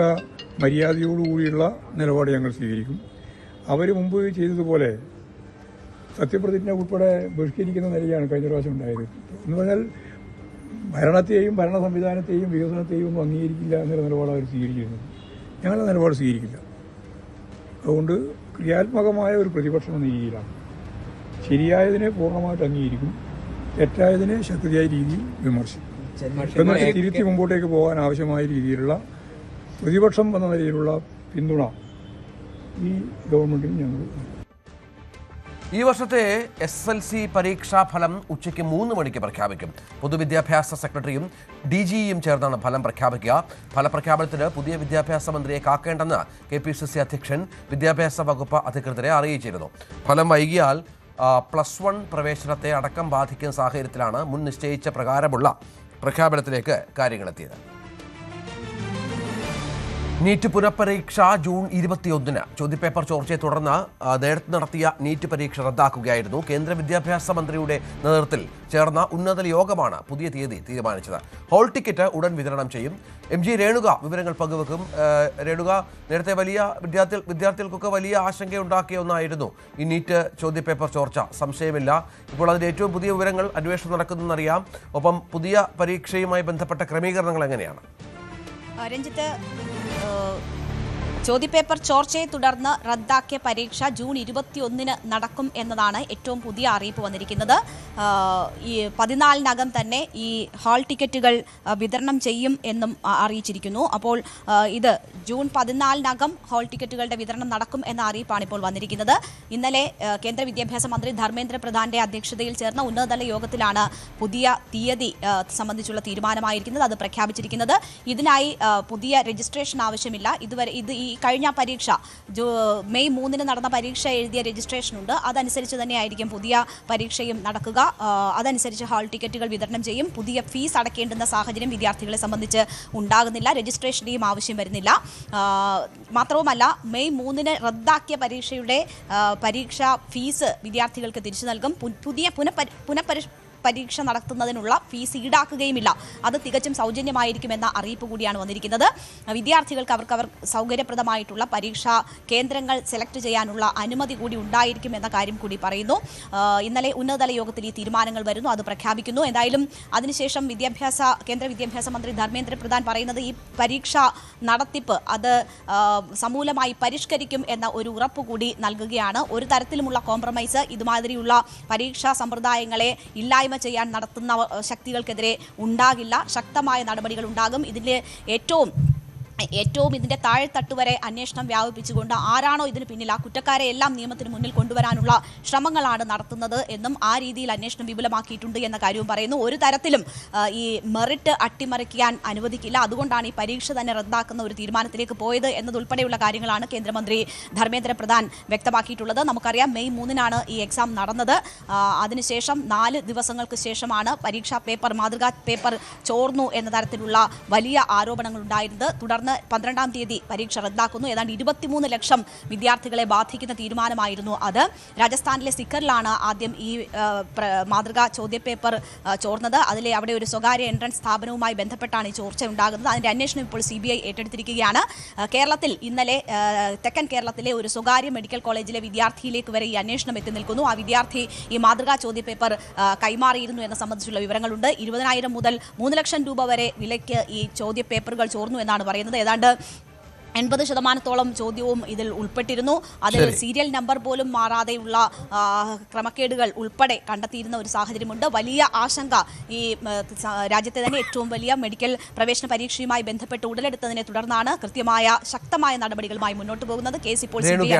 മര്യാദയോടുകൂടിയുള്ള നിലപാട് ഞങ്ങൾ സ്വീകരിക്കും. അവർ മുമ്പ് ചെയ്തതുപോലെ സത്യപ്രതിജ്ഞ ഉൾപ്പെടെ ബഹിഷ്കരിക്കുന്ന നിലയാണ് കഴിഞ്ഞ പ്രാവശ്യം ഉണ്ടായത്. എന്ന് പറഞ്ഞാൽ ഭരണത്തെയും ഭരണ സംവിധാനത്തെയും വികസനത്തെയും ഒന്നും അംഗീകരിക്കില്ല എന്നുള്ള നിലപാട് അവർ സ്വീകരിച്ചിരുന്നത്. ഞങ്ങളുടെ നിലപാട് സ്വീകരിക്കില്ല. അതുകൊണ്ട് ക്രിയാത്മകമായ ഒരു പ്രതിപക്ഷം എന്ന രീതിയിലാണ്. ശരിയായതിനെ പൂർണ്ണമായിട്ട് അംഗീകരിക്കും, തെറ്റായതിനെ ശക്തിയായ രീതിയിൽ വിമർശിക്കും. എന്നിട്ട് തിരുത്തി മുമ്പോട്ടേക്ക് പോകാൻ ആവശ്യമായ രീതിയിലുള്ള പ്രതിപക്ഷം എന്ന നിലയിലുള്ള പിന്തുണ ഈ ഗവൺമെൻറ്റിന് ഞങ്ങൾ. ഈ വർഷത്തെ SSLC പരീക്ഷാ ഫലം ഉച്ചയ്ക്ക് 3 മണിക്ക് പ്രഖ്യാപിക്കും. പൊതുവിദ്യാഭ്യാസ സെക്രട്ടറിയും DGയും ചേർന്നാണ് ഫലം പ്രഖ്യാപിക്കുക. ഫലപ്രഖ്യാപനത്തിന് പുതിയ വിദ്യാഭ്യാസ മന്ത്രിയെ കാക്കേണ്ടെന്ന് KPCC അധ്യക്ഷൻ വിദ്യാഭ്യാസ വകുപ്പ് അധികൃതരെ അറിയിച്ചിരുന്നു. ഫലം വൈകിയാൽ +1 പ്രവേശനത്തെ അടക്കം ബാധിക്കുന്ന സാഹചര്യത്തിലാണ് മുൻ നിശ്ചയിച്ച പ്രകാരമുള്ള പ്രഖ്യാപനത്തിലേക്ക് കാര്യങ്ങളെത്തിയത്. നീറ്റ് പുനഃപരീക്ഷ ജൂൺ 21-ന്. ചോദ്യപേപ്പർ ചോർച്ചയെ തുടർന്ന് നേരത്തെ നടത്തിയ നീറ്റ് പരീക്ഷ റദ്ദാക്കുകയായിരുന്നു. കേന്ദ്ര വിദ്യാഭ്യാസ മന്ത്രിയുടെ നേതൃത്വത്തിൽ ചേർന്ന ഉന്നതതല യോഗമാണ് പുതിയ തീയതി തീരുമാനിച്ചത്. ഹോൾ ടിക്കറ്റ് ഉടൻ വിതരണം ചെയ്യും. MG രേണുക വിവരങ്ങൾ പങ്കുവെക്കും. രേണുക, നേരത്തെ വലിയ വിദ്യാർത്ഥികൾക്കൊക്കെ വലിയ ആശങ്കയുണ്ടാക്കിയ ഒന്നായിരുന്നു ഈ നീറ്റ് ചോദ്യപേപ്പർ ചോർച്ച, സംശയമില്ല. ഇപ്പോൾ അതിൻ്റെ ഏറ്റവും പുതിയ വിവരങ്ങൾ, അന്വേഷണം നടക്കുന്നതെന്നറിയാം. ഒപ്പം പുതിയ പരീക്ഷയുമായി ബന്ധപ്പെട്ട ക്രമീകരണങ്ങൾ എങ്ങനെയാണ്? രഞ്ജിത്ത്, ചോദ്യപേപ്പർ ചോർച്ചയെ തുടർന്ന് റദ്ദാക്കിയ പരീക്ഷ ജൂൺ 21-ന് നടക്കും എന്നതാണ് ഏറ്റവും പുതിയ അറിയിപ്പ് വന്നിരിക്കുന്നത്. ഈ 14-നകം തന്നെ ഈ ഹാൾ ടിക്കറ്റുകൾ വിതരണം ചെയ്യും എന്നും അറിയിച്ചിരിക്കുന്നു. അപ്പോൾ ഇത് ജൂൺ 14-നകം ഹാൾ ടിക്കറ്റുകളുടെ വിതരണം നടക്കും എന്ന അറിയിപ്പാണ് ഇപ്പോൾ വന്നിരിക്കുന്നത്. ഇന്നലെ കേന്ദ്ര വിദ്യാഭ്യാസ മന്ത്രി ധർമ്മേന്ദ്ര പ്രധാന്റെ അധ്യക്ഷതയിൽ ചേർന്ന ഉന്നതതല യോഗത്തിലാണ് പുതിയ തീയതി സംബന്ധിച്ചുള്ള തീരുമാനമായിരിക്കുന്നത്. അത് പ്രഖ്യാപിച്ചിരിക്കുന്നത്. ഇതിനായി പുതിയ രജിസ്ട്രേഷൻ ആവശ്യമില്ല. ഈ കഴിഞ്ഞ പരീക്ഷ മെയ് 3-ന് നടന്ന പരീക്ഷ എഴുതിയ രജിസ്ട്രേഷൻ ഉണ്ട്. അതനുസരിച്ച് തന്നെയായിരിക്കും പുതിയ പരീക്ഷയും നടക്കുക. അതനുസരിച്ച് ഹാൾ ടിക്കറ്റുകൾ വിതരണം ചെയ്യും. പുതിയ ഫീസ് അടയ്ക്കേണ്ടുന്ന സാഹചര്യം വിദ്യാർത്ഥികളെ സംബന്ധിച്ച് ഉണ്ടാകുന്നില്ല. രജിസ്ട്രേഷൻ്റെയും ആവശ്യം വരുന്നില്ല. മാത്രവുമല്ല, മെയ് 3-ന് റദ്ദാക്കിയ പരീക്ഷാ ഫീസ് വിദ്യാർത്ഥികൾക്ക് തിരിച്ചു നൽകും. പുതിയ പരീക്ഷ നടത്തുന്നതിനുള്ള ഫീസ് ഈടാക്കുകയുമില്ല. അത് തികച്ചും സൗജന്യമായിരിക്കുമെന്ന അറിയിപ്പ് കൂടിയാണ് വന്നിരിക്കുന്നത്. വിദ്യാർത്ഥികൾക്ക് അവർ സൗകര്യപ്രദമായിട്ടുള്ള പരീക്ഷാ കേന്ദ്രങ്ങൾ സെലക്ട് ചെയ്യാനുള്ള അനുമതി കൂടി ഉണ്ടായിരിക്കും എന്ന കാര്യം കൂടി പറയുന്നു. ഇന്നലെ ഉന്നതതല യോഗത്തിൽ ഈ തീരുമാനങ്ങൾ വരുന്നു, അത് പ്രഖ്യാപിക്കുന്നു. എന്തായാലും അതിനുശേഷം കേന്ദ്ര വിദ്യാഭ്യാസ മന്ത്രി ധർമ്മേന്ദ്ര പ്രധാൻ പറയുന്നത് ഈ പരീക്ഷ നടത്തിപ്പ് അത് സമൂലമായി പരിഷ്കരിക്കും എന്ന ഒരു ഉറപ്പ് കൂടി നൽകുകയാണ്. ഒരു തരത്തിലുമുള്ള കോംപ്രമൈസ് ഇതുമാതിരിയുള്ള പരീക്ഷാ സമ്പ്രദായങ്ങളെ ഇല്ലായ്മ ചെയ്യാൻ നടത്തുന്ന ശക്തികൾക്കെതിരെ ഉണ്ടാകില്ല. ശക്തമായ നടപടികൾ ഉണ്ടാകും. ഇതിൻ്റെ ഏറ്റവും ഇതിൻ്റെ താഴെത്തട്ട് വരെ അന്വേഷണം വ്യാപിപ്പിച്ചുകൊണ്ട് ആരാണോ ഇതിന് പിന്നിൽ ആ കുറ്റക്കാരെ എല്ലാം നിയമത്തിന് മുന്നിൽ കൊണ്ടുവരാനുള്ള ശ്രമങ്ങളാണ് നടത്തുന്നത് എന്നും ആ രീതിയിൽ അന്വേഷണം വിപുലമാക്കിയിട്ടുണ്ട് എന്ന കാര്യവും പറയുന്നു. ഒരു തരത്തിലും ഈ മെറിറ്റ് അട്ടിമറിക്കാൻ അനുവദിക്കില്ല. അതുകൊണ്ടാണ് ഈ പരീക്ഷ തന്നെ റദ്ദാക്കുന്ന ഒരു തീരുമാനത്തിലേക്ക് പോയത് എന്നതുൾപ്പെടെയുള്ള കാര്യങ്ങളാണ് കേന്ദ്രമന്ത്രി ധർമ്മേന്ദ്ര പ്രധാൻ വ്യക്തമാക്കിയിട്ടുള്ളത്. നമുക്കറിയാം, മെയ് 3-നാണ് ഈ എക്സാം നടന്നത്. അതിനുശേഷം 4 ദിവസങ്ങൾക്ക് ശേഷമാണ് മാതൃകാ പേപ്പർ ചോർന്നു എന്ന തരത്തിലുള്ള വലിയ ആരോപണങ്ങൾ ഉണ്ടായിരുന്നത്. തുടർന്ന് തുടർന്ന് 12-ാം തീയതി പരീക്ഷ റദ്ദാക്കുന്നു. ഏതാണ്ട് 23 ലക്ഷം വിദ്യാർത്ഥികളെ ബാധിക്കുന്ന തീരുമാനമായിരുന്നു അത്. രാജസ്ഥാനിലെ സിക്കറിലാണ് ആദ്യം ഈ മാതൃകാ ചോദ്യപേപ്പർ ചോർന്നത്. അവിടെ ഒരു സ്വകാര്യ എൻട്രൻസ് സ്ഥാപനവുമായി ബന്ധപ്പെട്ടാണ് ഈ ചോർച്ച ഉണ്ടാകുന്നത്. അതിന്റെ അന്വേഷണം ഇപ്പോൾ CBI ഏറ്റെടുത്തിരിക്കുകയാണ്. കേരളത്തിൽ ഇന്നലെ തെക്കൻ കേരളത്തിലെ ഒരു സ്വകാര്യ മെഡിക്കൽ കോളേജിലെ വിദ്യാർത്ഥിയിലേക്ക് വരെ ഈ അന്വേഷണം എത്തി നിൽക്കുന്നു. ആ വിദ്യാർത്ഥി ഈ മാതൃകാ ചോദ്യപേപ്പർ കൈമാറിയിരുന്നു എന്ന സംബന്ധിച്ചുള്ള വിവരങ്ങളുണ്ട്. 20,000 മുതൽ 3 ലക്ഷം രൂപ വരെ വിലയ്ക്ക് ഈ ചോദ്യപേപ്പറുകൾ ചോർന്നു എന്നാണ് പറയുന്നത്. ഏതാണ്ട് 80% ചോദ്യവും ഇതിൽ ഉൾപ്പെട്ടിരുന്നു. അതിൽ സീരിയൽ നമ്പർ പോലും മാറാതെയുള്ള ക്രമക്കേടുകൾ ഉൾപ്പെടെ കണ്ടെത്തിയിരുന്ന ഒരു സാഹചര്യമുണ്ട്. വലിയ ആശങ്ക ഈ രാജ്യത്തെ തന്നെ ഏറ്റവും വലിയ മെഡിക്കൽ പ്രവേശന പരീക്ഷയുമായി ബന്ധപ്പെട്ട് ഉടലെടുത്തതിനെ തുടർന്നാണ് കൃത്യമായ ശക്തമായ നടപടികളുമായി മുന്നോട്ട് പോകുന്നത്. കേസ് ഇപ്പോൾ CBI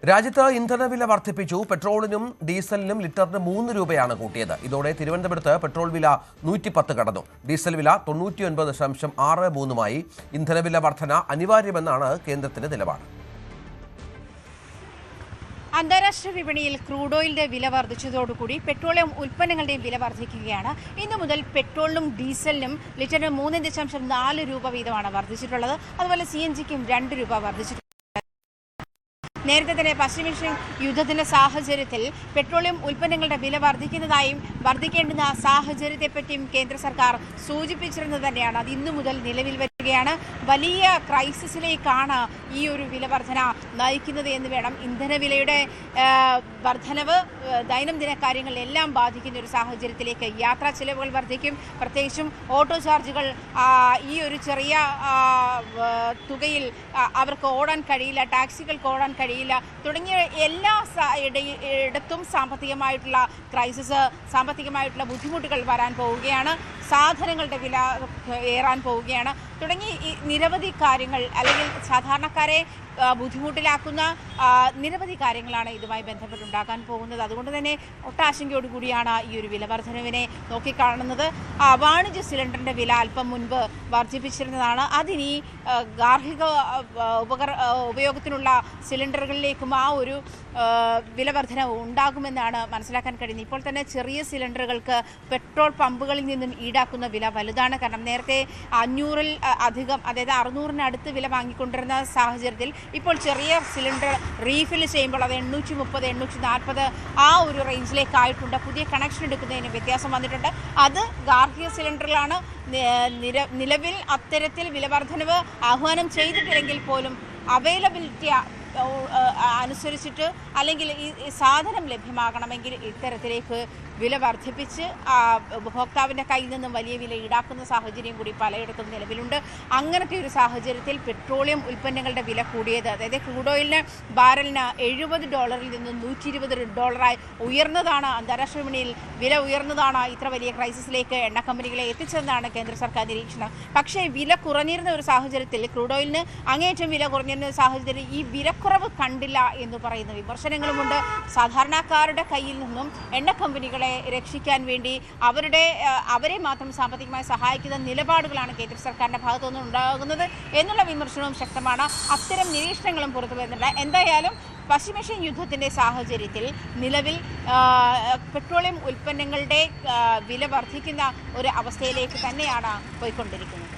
രാജ്യത്ത് ഇന്ധനവില വർദ്ധിപ്പിച്ചു. പെട്രോളിനും ഡീസലിനും ലിറ്ററിന് 3 രൂപയാണ് കൂട്ടിയത്. ഇതോടെ തിരുവനന്തപുരത്ത് പെട്രോൾ വില 110 കടന്നു. ഡീസൽ വില 99.63 ഇന്ധനവില വർധന അനിവാര്യമെന്നാണ് കേന്ദ്രത്തിന്റെ നിലപാട്. അന്താരാഷ്ട്ര വിപണിയിൽ ക്രൂഡ് ഓയിലിന്റെ വില വർദ്ധിച്ചതോടുകൂടി പെട്രോളിയം ഉൽപ്പന്നങ്ങളുടെയും വില വർദ്ധിക്കുകയാണ്. ഇന്നു മുതൽ പെട്രോളിനും ഡീസലിനും ലിറ്ററിന് 3.4 രൂപ വീതമാണ് വർദ്ധിച്ചിട്ടുള്ളത്. അതുപോലെ CNGക്കും 2 രൂപ വർദ്ധിച്ചിട്ടുണ്ട്. നേരത്തെ തന്നെ പശ്ചിമേഷ്യൻ യുദ്ധത്തിന്റെ സാഹചര്യത്തിൽ പെട്രോളിയം ഉൽപ്പന്നങ്ങളുടെ വില വർദ്ധിക്കുന്നതായും വർദ്ധിക്കേണ്ടുന്ന സാഹചര്യത്തെപ്പറ്റിയും കേന്ദ്ര സർക്കാർ സൂചിപ്പിച്ചിരുന്നത് തന്നെയാണ്. അത് ഇന്നു മുതൽ നിലവിൽ വരികയാണ്. വലിയ ക്രൈസിസിലേക്കാണ് ഈ ഒരു വില വർധന നയിക്കുന്നത് എന്ന് വേണം. ഇന്ധനവിലയുടെ വർധനവ് ദൈനംദിന കാര്യങ്ങളിലെല്ലാം ബാധിക്കുന്ന ഒരു സാഹചര്യത്തിലേക്ക് യാത്രാ ചെലവുകൾ വർദ്ധിക്കും. പ്രത്യേകിച്ചും ഓട്ടോ ചാർജുകൾ ഈ ഒരു ചെറിയ തുകയിൽ അവർക്ക് ഓടാൻ കഴിയില്ല, ടാക്സികൾക്ക് ഓടാൻ കഴിയില്ല തുടങ്ങിയ എല്ലാ ഇടത്തും സാമ്പത്തികമായിട്ടുള്ള ക്രൈസിസ്, സാമ്പത്തികമായിട്ടുള്ള ബുദ്ധിമുട്ടുകൾ വരാൻ പോവുകയാണ്. സാധനങ്ങളുടെ വില ഏറാൻ പോവുകയാണ്. തുടങ്ങി നിരവധി കാര്യങ്ങൾ അല്ലെങ്കിൽ സാധാരണക്കാരെ ബുദ്ധിമുട്ടിലാക്കുന്ന നിരവധി കാര്യങ്ങളാണ് ഇതുമായി ബന്ധപ്പെട്ടുണ്ടാക്കാൻ പോകുന്നത്. അതുകൊണ്ട് തന്നെ ഒട്ടാശങ്കയോടുകൂടിയാണ് ഈ ഒരു വില വർധനവിനെ നോക്കിക്കാണുന്നത്. വാണിജ്യ സിലിണ്ടറിൻ്റെ വില അല്പം മുൻപ് വർദ്ധിപ്പിച്ചിരുന്നതാണ്. അതിനി ഗാർഹിക ഉപയോഗത്തിനുള്ള സിലിണ്ടറുകളിലേക്കും ആ ഒരു വില വർധന ഉണ്ടാകുമെന്നാണ് മനസ്സിലാക്കാൻ കഴിയുന്നത്. ഇപ്പോൾ തന്നെ ചെറിയ സിലിണ്ടറുകൾക്ക് പെട്രോൾ പമ്പുകളിൽ നിന്നും ഈടാക്കുന്ന വില വലുതാണ്. കാരണം നേരത്തെ 500-ൽ അധികം, അതായത് 600-നടുത്ത് വില വാങ്ങിക്കൊണ്ടിരുന്ന സാഹചര്യത്തിൽ ഇപ്പോൾ ചെറിയ സിലിണ്ടർ റീഫിൽ ചെയ്യുമ്പോൾ അത് 830, 840 ആ ഒരു റേഞ്ചിലേക്കായിട്ടുണ്ട്. പുതിയ കണക്ഷൻ എടുക്കുന്നതിന് വ്യത്യാസം വന്നിട്ടുണ്ട്. അത് ഗാർഹിക സിലിണ്ടറിലാണ്. നിലവിൽ അത്തരത്തിൽ വില വർധനവ് ആഹ്വാനം ചെയ്തിട്ടില്ലെങ്കിൽ പോലും അവൈലബിലിറ്റി അനുസരിച്ചിട്ട് അല്ലെങ്കിൽ ഈ സാധനം ലഭ്യമാകണമെങ്കിൽ ഇത്തരത്തിലേക്ക് വില വർദ്ധിപ്പിച്ച് ഉപഭോക്താവിൻ്റെ കയ്യിൽ നിന്നും വലിയ വില ഈടാക്കുന്ന സാഹചര്യം കൂടി പലയിടത്തും നിലവിലുണ്ട്. അങ്ങനത്തെ ഒരു സാഹചര്യത്തിൽ പെട്രോളിയം ഉൽപ്പന്നങ്ങളുടെ വില കൂടിയത്, അതായത് ക്രൂഡ് ഓയിലിന് ബാരലിന് $70 നിന്നും $120 ഉയർന്നതാണ്. അന്താരാഷ്ട്ര വിപണിയിൽ വില ഉയർന്നതാണ് ഇത്ര വലിയ ക്രൈസിസിലേക്ക് എണ്ണ കമ്പനികളെ എത്തിച്ചതെന്നാണ് കേന്ദ്ര സർക്കാർ നിരീക്ഷണം. പക്ഷേ വില കുറഞ്ഞിരുന്ന ഒരു സാഹചര്യത്തിൽ, ക്രൂഡ് ഓയിലിന് അങ്ങേയറ്റം വില കുറഞ്ഞിരുന്ന ഒരു സാഹചര്യത്തിൽ ഈ വിലക്കുറവ് കണ്ടില്ല എന്ന് പറയുന്ന വിമർശനങ്ങളുമുണ്ട്. സാധാരണക്കാരുടെ കയ്യിൽ നിന്നും എണ്ണ കമ്പനികളെ രക്ഷിക്കാൻ വേണ്ടി അവരെ മാത്രം സാമ്പത്തികമായി സഹായിക്കുന്ന നിലപാടുകളാണ് കേന്ദ്ര സർക്കാരിന്റെ ഭാഗത്തുനിന്ന് ഉണ്ടാകുന്നത് എന്നുള്ള വിമർശനവും ശക്തമാണ്. അത്തരം നിരീക്ഷണങ്ങളും പുറത്തു വരുന്നുണ്ട്. എന്തായാലും പശ്ചിമേഷ്യൻ യുദ്ധത്തിന്റെ സാഹചര്യത്തിൽ നിലവിൽ പെട്രോളിയം ഉൽപ്പന്നങ്ങളുടെ വില വർദ്ധിക്കുന്ന ഒരു അവസ്ഥയിലേക്ക് തന്നെയാണ് പോയിക്കൊണ്ടിരിക്കുന്നത്.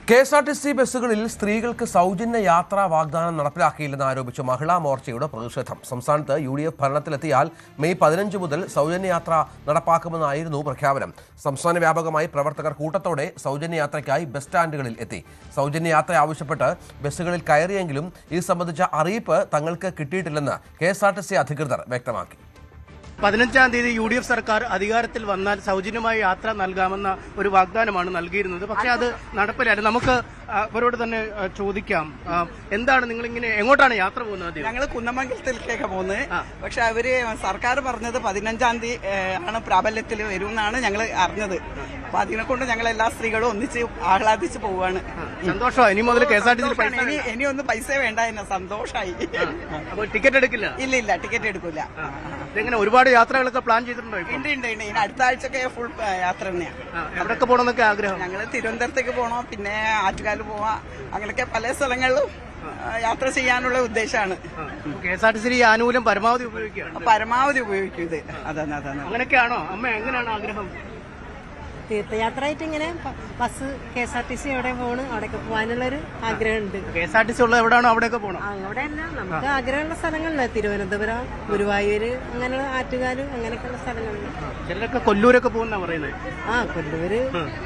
KSRTC ബസ്സുകളിൽ സ്ത്രീകൾക്ക് സൗജന്യ യാത്രാ വാഗ്ദാനം നടപ്പിലാക്കിയില്ലെന്ന് ആരോപിച്ച് മഹിളാ മോർച്ചയുടെ പ്രതിഷേധം. സംസ്ഥാനത്ത് UDF ഭരണത്തിലെത്തിയാൽ മെയ് 15 മുതൽ സൗജന്യ യാത്ര നടപ്പാക്കുമെന്നായിരുന്നു പ്രഖ്യാപനം. സംസ്ഥാന വ്യാപകമായി പ്രവർത്തകർ കൂട്ടത്തോടെ സൗജന്യ യാത്രയ്ക്കായി ബസ് സ്റ്റാൻഡുകളിൽ എത്തി. സൗജന്യ യാത്ര ആവശ്യപ്പെട്ട് ബസ്സുകളിൽ കയറിയെങ്കിലും ഇത് സംബന്ധിച്ച അറിയിപ്പ് തങ്ങൾക്ക് കിട്ടിയിട്ടില്ലെന്ന് KSRTC അധികൃതർ വ്യക്തമാക്കി. 15-ാം തീയതി UDF സർക്കാർ അധികാരത്തിൽ വന്നാൽ സൗജന്യമായ യാത്ര നൽകാമെന്ന ഒരു വാഗ്ദാനമാണ് നൽകിയിരുന്നത്. പക്ഷേ അത് നടപ്പിലായിരുന്നു. നമുക്ക് അവരോട് തന്നെ ചോദിക്കാം, എന്താണ് നിങ്ങൾ ഇങ്ങനെ എങ്ങോട്ടാണ് യാത്ര പോകുന്നത്? ഞങ്ങൾ കുന്നമംഗലത്തിലേക്കാണ് പോകുന്നത്. പക്ഷെ അവര് സർക്കാർ പറഞ്ഞത് 15-ാം തീയതി ആണ് പ്രാബല്യത്തിൽ വരുമെന്നാണ് ഞങ്ങൾ അറിഞ്ഞത്. അപ്പൊ അതിനെ കൊണ്ട് ഞങ്ങൾ എല്ലാ സ്ത്രീകളും ഒന്നിച്ച് ആഹ്ലാദിച്ച് പോവാണ്. സന്തോഷമായി. ഇനി മുതൽ KSRTC ഇനി ഒന്നും പൈസ വേണ്ട, എന്നെ സന്തോഷമായി. ടിക്കറ്റ് എടുക്കില്ല? ഇല്ല, ടിക്കറ്റ് എടുക്കില്ല. ഇങ്ങനെ ഒരുപാട് യാത്രകളൊക്കെ പ്ലാൻ ചെയ്തിട്ടുണ്ടോ? ഉണ്ട്. ഇനി അടുത്ത ആഴ്ചയൊക്കെ ഫുൾ യാത്ര തന്നെയാണ്. എവിടെയൊക്കെ പോകണമെന്നൊക്കെ ആഗ്രഹം? ഞങ്ങൾ തിരുവനന്തപുരത്തേക്ക് പോകണം, പിന്നെ ആറ്റുകാൽ പോവാം, അങ്ങനെയൊക്കെ പല സ്ഥലങ്ങളിലും യാത്ര ചെയ്യാനുള്ള ഉദ്ദേശമാണ്. KSRTC ഈ ആനുകൂല്യം പരമാവധി ഉപയോഗിക്കും. പരമാവധി ഉപയോഗിക്കും ഇത്. അതാണ്. അങ്ങനെയൊക്കെയാണോ അമ്മ? എങ്ങനെയാണ് ആഗ്രഹം? തീർത്ഥയാത്രയായിട്ട് ഇങ്ങനെ ബസ് KSRTC എവിടെ പോകണം അവിടെയൊക്കെ പോകാനുള്ളൊരു ആഗ്രഹമുണ്ട്. KSRTC ഉള്ള എവിടെയാണോ അവിടെയൊക്കെ പോകണം. അവിടെ തന്നെ നമുക്ക് ആഗ്രഹമുള്ള സ്ഥലങ്ങളിലെ തിരുവനന്തപുരം, ഗുരുവായൂര്, അങ്ങനെ ആറ്റുകാല്, അങ്ങനെയൊക്കെയുള്ള സ്ഥലങ്ങളിൽ. ചിലരൊക്കെ കൊല്ലൂരൊക്കെ പോകുന്ന പറയുന്നത്. കൊല്ലൂര്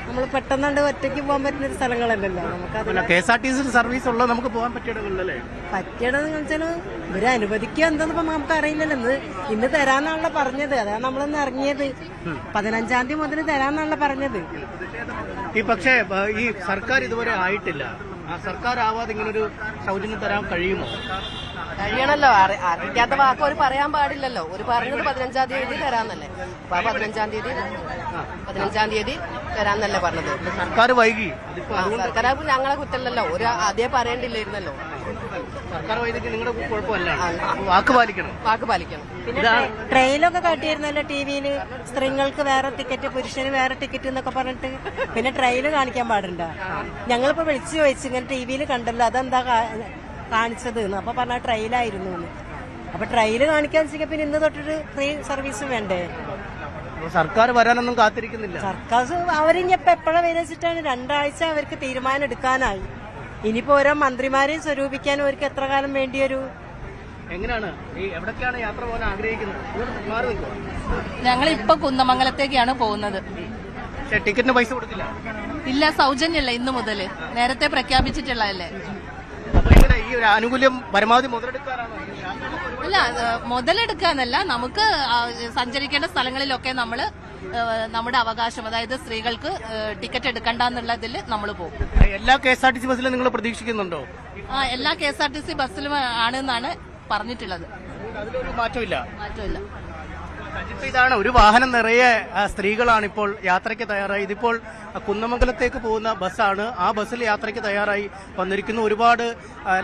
നമ്മൾ പെട്ടെന്നുണ്ട് ഒറ്റയ്ക്ക് പോകാൻ പറ്റുന്ന ഒരു സ്ഥലങ്ങളല്ലല്ലോ. നമുക്ക് KSRTC സർവീസ് ഉള്ളത് നമുക്ക് പോകാൻ പറ്റിയിടങ്ങളിലല്ലേ? പറ്റിയിടന്ന് വെച്ചാൽ ഇവര് അനുവദിക്കുക എന്താന്ന് നമുക്ക് അറിയില്ലല്ലോ. ഇന്ന് തരാന്നാണല്ലോ പറഞ്ഞത്. അതാണ് നമ്മളൊന്ന് ഇറങ്ങിയത്. 15-ാം തീയതി മുതൽ തരാന്നാണല്ലോ പറഞ്ഞത്. പക്ഷേ ഈ സർക്കാർ ഇതുവരെ ആയിട്ടില്ല. ആ സർക്കാർ ആവാതെ ഇങ്ങനൊരു സൗജന്യം തരാൻ കഴിയുമോ? കഴിയണല്ലോ. അറിയിക്കാത്ത വാക്ക് ഒരു പറയാൻ പാടില്ലല്ലോ. ഒരു പറഞ്ഞത് 15-ാം തീയതി തരാന്നല്ലേ. അപ്പൊ 15-ാം തീയതി തരാന്നല്ലേ പറഞ്ഞത്. സർക്കാർ വൈകി. സർക്കാർ ഞങ്ങളെ കുറ്റല്ലല്ലോ. ഒരു അതേ പറയേണ്ടില്ലായിരുന്നല്ലോ. സർക്കാർ വൈകിട്ട് നിങ്ങളുടെ കുഴപ്പമല്ല. വാക്ക് പാലിക്കണം. പിന്നെ ട്രെയിലൊക്കെ കാട്ടിയിരുന്നല്ലോ TV-യില്. സ്ത്രീകൾക്ക് വേറെ ടിക്കറ്റ്, പുരുഷന് വേറെ ടിക്കറ്റ് എന്നൊക്കെ പറഞ്ഞിട്ട്. പിന്നെ ട്രെയില് കാണിക്കാൻ പാടുണ്ടോ? ഞങ്ങളിപ്പോ വിളിച്ചു ചോദിച്ചു, ഇങ്ങനെ TV-യിൽ കണ്ടല്ലോ, അതെന്താ കാണിച്ചത് എന്ന്. അപ്പൊ പറഞ്ഞ ട്രെയിലായിരുന്നു. അപ്പൊ ട്രെയില് കാണിക്കാൻ വെച്ചാൽ പിന്നെ ഇന്ന് തൊട്ടൊരു ഫ്രീ സർവീസ് വേണ്ടേ? സർക്കാർ വരാനൊന്നും കാത്തിരിക്കുന്നില്ല. സർക്കാർ അവരിഞ്ഞപ്പോ എപ്പോഴാ വിരച്ചിട്ടാണ്? 2 ആഴ്ച അവർക്ക് തീരുമാനം എടുക്കാനായി. ഇനിയിപ്പോ ഓരോ മന്ത്രിമാരെയും സ്വരൂപിക്കാൻ അവർക്ക് എത്ര കാലം വേണ്ടിയൊരു? എങ്ങനെയാണ് എവിടേക്കാണ് യാത്ര പോകാൻ ആഗ്രഹിക്കുന്നത്? ഞങ്ങൾ ഇപ്പൊ കുന്നമംഗലത്തേക്കാണ് പോകുന്നത്. ടിക്കറ്റിന് പൈസ കൊടുത്തില്ല? ഇല്ല, സൗജന്യമല്ല. ഇന്ന് മുതല് നേരത്തെ പ്രഖ്യാപിച്ചിട്ടുള്ളതല്ലേ. ഈ ഒരു ആനുകൂല്യം പരമാവധി മുതലെടുക്കാനാണോ? അല്ല, മുതലെടുക്കാന്നല്ല, നമുക്ക് സഞ്ചരിക്കേണ്ട സ്ഥലങ്ങളിലൊക്കെ നമ്മള് നമ്മുടെ അവകാശം, അതായത് സ്ത്രീകൾക്ക് ടിക്കറ്റ് എടുക്കണ്ടെന്നുള്ളതിൽ നമ്മൾ പോകും. എല്ലാ KSRTC ബസ്സിലും നിങ്ങൾ പ്രതീക്ഷിക്കുന്നുണ്ടോ? എല്ലാ KSRTC ബസ്സിലും ആണെന്നാണ് പറഞ്ഞിട്ടുള്ളത്. അതിലൊരു മാറ്റമില്ല. ഇതാണ് ഒരു വാഹനം നിറയെ സ്ത്രീകളാണ് ഇപ്പോൾ യാത്രയ്ക്ക് തയ്യാറായി. ഇതിപ്പോൾ കുന്നമംഗലത്തേക്ക് പോകുന്ന ബസ്സാണ്. ആ ബസ്സിൽ യാത്രയ്ക്ക് തയ്യാറായി വന്നിരിക്കുന്നു. ഒരുപാട്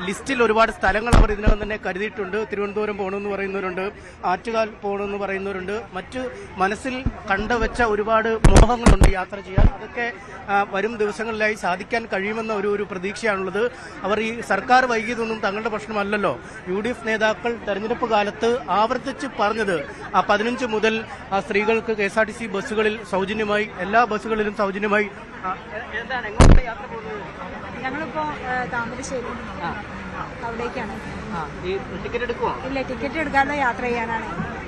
ലിസ്റ്റിൽ ഒരുപാട് സ്ഥലങ്ങൾ അവർ ഇതിനകം തന്നെ കരുതിയിട്ടുണ്ട്. തിരുവനന്തപുരം പോകണമെന്ന് പറയുന്നവരുണ്ട്, ആറ്റുകാൽ പോകണമെന്ന് പറയുന്നവരുണ്ട്, മറ്റു മനസ്സിൽ കണ്ടുവച്ച ഒരുപാട് മോഹങ്ങളുണ്ട് യാത്ര ചെയ്യാൻ. അതൊക്കെ വരും ദിവസങ്ങളിലായി സാധിക്കാൻ കഴിയുമെന്ന ഒരു പ്രതീക്ഷയാണുള്ളത്. അവർ ഈ സർക്കാർ വൈകിയതൊന്നും തങ്ങളുടെ പ്രശ്നമല്ലല്ലോ. UDF നേതാക്കൾ തെരഞ്ഞെടുപ്പ് കാലത്ത് ആവർത്തിച്ച് പറഞ്ഞത് 15 മുതൽ സ്ത്രീകൾക്ക് KSRTC ബസ്സുകളിൽ സൗജന്യമായി, എല്ലാ ബസ്സുകളിലും സൗജന്യമായി. എങ്ങോട്ടാണ് യാത്ര പോകുന്നത്? ഞങ്ങളിപ്പോ താമരശ്ശേരി അവിടേക്കാണ്. ടിക്കറ്റ് എടുക്കുമോ? ഇല്ല, ടിക്കറ്റ് എടുക്കാതെ യാത്ര ചെയ്യാനാണ്.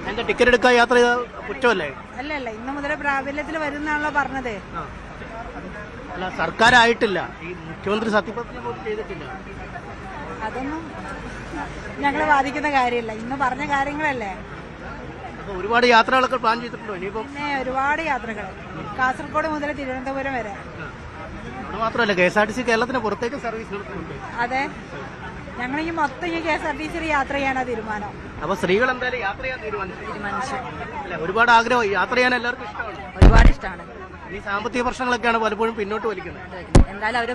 എന്താ ടിക്കറ്റ് എടുക്കാൻ യാത്ര ചെയ്താൽ കുറ്റമല്ലേ? അല്ല, ഇന്ന് മുതൽ പ്രാബല്യത്തിൽ വരുന്നാണല്ലോ പറഞ്ഞത്. അല്ല, സർക്കാരായിട്ടില്ല. ഈ മുഖ്യമന്ത്രി സത്യപ്രതിജ്ഞ പോലും ചെയ്തിട്ടില്ല. അതൊന്നും ഞങ്ങൾ ബാധിക്കുന്ന കാര്യമില്ല. ഇന്ന് പറഞ്ഞ കാര്യങ്ങളല്ലേ. ഒരുപാട് യാത്രകളൊക്കെ പ്ലാൻ ചെയ്തിട്ടുണ്ടോ? ഇനിയിപ്പോ ഒരുപാട് യാത്രകൾ, കാസർഗോഡ് മുതൽ തിരുവനന്തപുരം വരെ. അത് മാത്രമല്ല, KSRTC കേരളത്തിന് പുറത്തേക്ക് സർവീസ് നടത്തുന്നുണ്ട്. അതെ, ഞങ്ങൾ ഈ മൊത്തം ഈ KSRTC യാത്ര ചെയ്യാനാ തീരുമാനം. അപ്പൊ സ്ത്രീകൾ എന്തായാലും യാത്ര ചെയ്യാൻ തീരുമാനിച്ചു. ഒരുപാട് ആഗ്രഹം, യാത്ര ചെയ്യാൻ എല്ലാവർക്കും ഇഷ്ടമാണ്. ഒരുപാട് ഇഷ്ടമാണ്. ഈ സാമ്പത്തിക പ്രശ്നങ്ങളൊക്കെയാണ് പലപ്പോഴും പിന്നോട്ട് വലിക്കുന്നത്. എന്തായാലും അവര്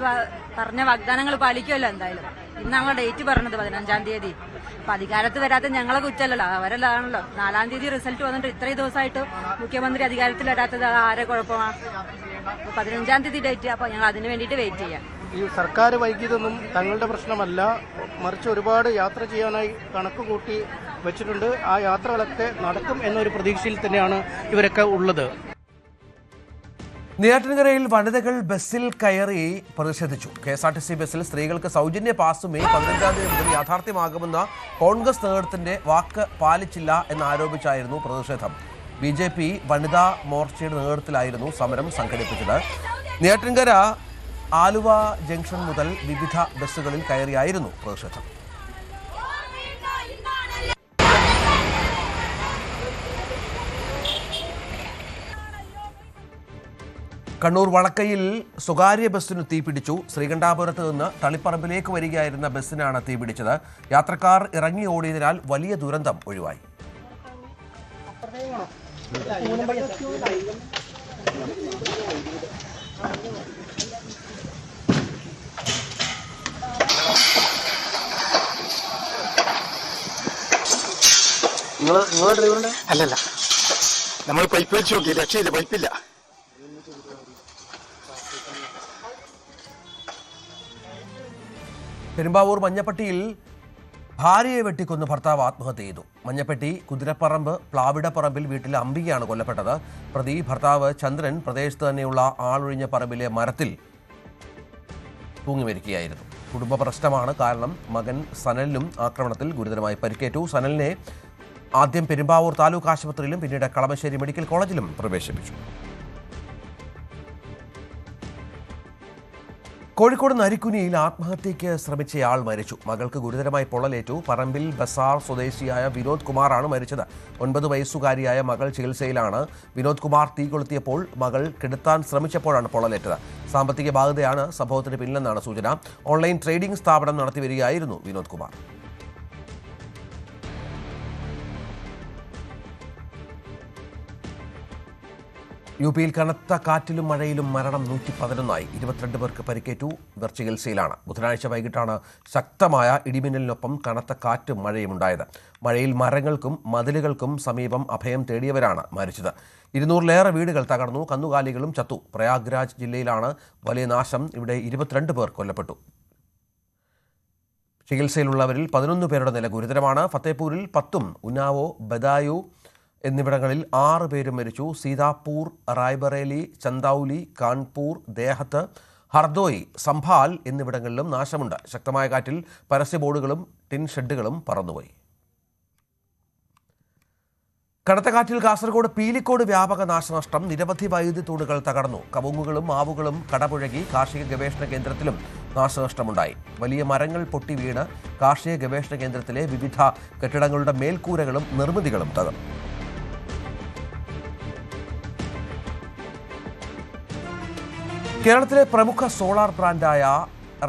പറഞ്ഞ വാഗ്ദാനങ്ങൾ പാലിക്കുമല്ലോ. എന്തായാലും ഇന്നാണല്ലോ ഡേറ്റ് പറഞ്ഞത് 15-ാം തീയതി. അപ്പൊ അധികാരത്തിൽ വരാത്ത ഞങ്ങളെ കുറ്റമല്ലല്ലോ, അവരെല്ലാണല്ലോ. 4-ാം തീയതി റിസൾട്ട് വന്നിട്ട് ഇത്രയും ദിവസമായിട്ട് മുഖ്യമന്ത്രി അധികാരത്തിൽ വരാത്തത് ആരെ കുഴപ്പമാണ്? 15-ാം തീയതി ഡേറ്റ്. അപ്പൊ ഞങ്ങൾ അതിന് വേണ്ടിയിട്ട് വെയിറ്റ് ചെയ്യാം. ഈ സർക്കാർ വൈകിയതൊന്നും തങ്ങളുടെ പ്രശ്നമല്ല, മറിച്ച് ഒരുപാട് യാത്ര ചെയ്യാനായി കണക്ക് കൂട്ടി വെച്ചിട്ടുണ്ട്. ആ യാത്രകളൊക്കെ നടക്കും എന്നൊരു പ്രതീക്ഷയിൽ തന്നെയാണ് ഇവരൊക്കെ ഉള്ളത്. നെയ്യാറ്റിൻകരയിൽ വനിതകൾ ബസ്സിൽ കയറി പ്രതിഷേധിച്ചു. KSRTC ബസ്സിൽ സ്ത്രീകൾക്ക് സൗജന്യ പാസ് മെയ് 15-ാം തീയതി മുതൽ യാഥാർത്ഥ്യമാകുമെന്ന കോൺഗ്രസ് നേതൃത്വത്തിന്റെ വാക്ക് പാലിച്ചില്ല എന്നാരോപിച്ചായിരുന്നു പ്രതിഷേധം. BJP വനിതാ മോർച്ചയുടെ നേതൃത്വത്തിലായിരുന്നു സമരം സംഘടിപ്പിച്ചത്. നെയ്യാറ്റിൻകര ആലുവ ജംഗ്ഷൻ മുതൽ വിവിധ ബസ്സുകളിൽ കയറിയായിരുന്നു പ്രതിഷേധം. കണ്ണൂർ വളക്കയിൽ സ്വകാര്യ ബസ്സിന് തീപിടിച്ചു. ശ്രീകണ്ഠാപുരത്ത് നിന്ന് തളിപ്പറമ്പിലേക്ക് വരികയായിരുന്ന ബസ്സിനാണ് തീപിടിച്ചത്. യാത്രക്കാർ ഇറങ്ങി ഓടിയതിനാൽ വലിയ ദുരന്തം ഒഴിവായി. അല്ലല്ല, നമ്മൾ പൈപ്പ് വെച്ച് നോക്കി, രക്ഷയില്ല, പൈപ്പില്ല. പെരുമ്പാവൂർ മഞ്ഞപ്പട്ടിയിൽ ഭാര്യയെ വെട്ടിക്കൊന്ന് ഭർത്താവ് ആത്മഹത്യ ചെയ്തു. മഞ്ഞപ്പെട്ടി കുതിരപ്പറമ്പ് പ്ലാവിടപ്പറമ്പിൽ വീട്ടിലെ അംബികയാണ് കൊല്ലപ്പെട്ടത്. പ്രതി ഭർത്താവ് ചന്ദ്രൻ പ്രദേശത്ത് തന്നെയുള്ള ആളൊഴിഞ്ഞ പറമ്പിലെ മരത്തിൽ തൂങ്ങി മരിക്കുകയായിരുന്നു. കുടുംബ പ്രശ്നമാണ് കാരണം. മകൻ സനലിനും ആക്രമണത്തിൽ ഗുരുതരമായി പരിക്കേറ്റു. സനലിനെ ആദ്യം പെരുമ്പാവൂർ താലൂക്ക് ആശുപത്രിയിലും പിന്നീട് കളമശ്ശേരി മെഡിക്കൽ കോളേജിലും പ്രവേശിപ്പിച്ചു. കോഴിക്കോട് നരിക്കുനിയിൽ ആത്മഹത്യയ്ക്ക് ശ്രമിച്ചയാൾ മരിച്ചു. മകൾക്ക് ഗുരുതരമായി പൊള്ളലേറ്റു. പറമ്പിൽ ബസാർ സ്വദേശിയായ വിനോദ് കുമാറാണ് മരിച്ചത്. 9 വയസ്സുകാരിയായ മകൾ ചികിത്സയിലാണ്. വിനോദ് കുമാർ തീ കൊളുത്തിയപ്പോൾ മകൾ കെടുത്താൻ ശ്രമിച്ചപ്പോഴാണ് പൊള്ളലേറ്റത്. സാമ്പത്തിക ബാധ്യതയാണ് സംഭവത്തിന് പിന്നിലെന്നാണ് സൂചന. ഓൺലൈൻ ട്രേഡിംഗ് സ്ഥാപനം നടത്തിവരികയായിരുന്നു വിനോദ് കുമാർ. യു.പിയിൽ കനത്ത കാറ്റിലും മഴയിലും മരണം 111ആയി. 22 പേർക്ക് പരിക്കേറ്റു. ഇവർ ചികിത്സയിലാണ്. ബുധനാഴ്ച വൈകിട്ടാണ് ശക്തമായ ഇടിമിന്നലിനൊപ്പം കനത്ത കാറ്റും മഴയും ഉണ്ടായത്. മഴയിൽ മരങ്ങൾക്കും മതിലുകൾക്കും സമീപം അഭയം തേടിയവരാണ് മരിച്ചത്. 200-ലേറെ വീടുകൾ തകർന്നു. കന്നുകാലികളും ചത്തു. പ്രയാഗ്രാജ് ജില്ലയിലാണ് വലിയ നാശം. ഇവിടെ 22 പേർ കൊല്ലപ്പെട്ടു. ചികിത്സയിലുള്ളവരിൽ 11 പേരുടെ നില ഗുരുതരമാണ്. ഫത്തേപൂരിൽ 10ഉം ഉന്നാവോ ബദായു എന്നിവിടങ്ങളിൽ 6 പേരും മരിച്ചു. സീതാപൂർ, റായ്ബറേലി, ചന്ദൌലി, കാൺപൂർ, ദേഹത്ത്, ഹർദോയ്, സംഭാൽ എന്നിവിടങ്ങളിലും നാശമുണ്ട്. ശക്തമായ കാറ്റിൽ പരസ്യ ബോർഡുകളും ടിൻ ഷെഡുകളും പറന്നുപോയി. കനത്ത കാറ്റിൽ കാസർഗോഡ് പീലിക്കോട് വ്യാപക നാശനഷ്ടം. നിരവധി വൈദ്യുതി തൂണുകൾ തകർന്നു. കവുങ്ങുകളും മാവുകളും കടപുഴകി. കാർഷിക ഗവേഷണ കേന്ദ്രത്തിലും നാശനഷ്ടമുണ്ടായി. വലിയ മരങ്ങൾ പൊട്ടി വീണ് കാർഷിക ഗവേഷണ കേന്ദ്രത്തിലെ വിവിധ കെട്ടിടങ്ങളുടെ മേൽക്കൂരകളും നിർമ്മിതികളും തകർന്നു. കേരളത്തിലെ പ്രമുഖ സോളാർ ബ്രാൻഡായ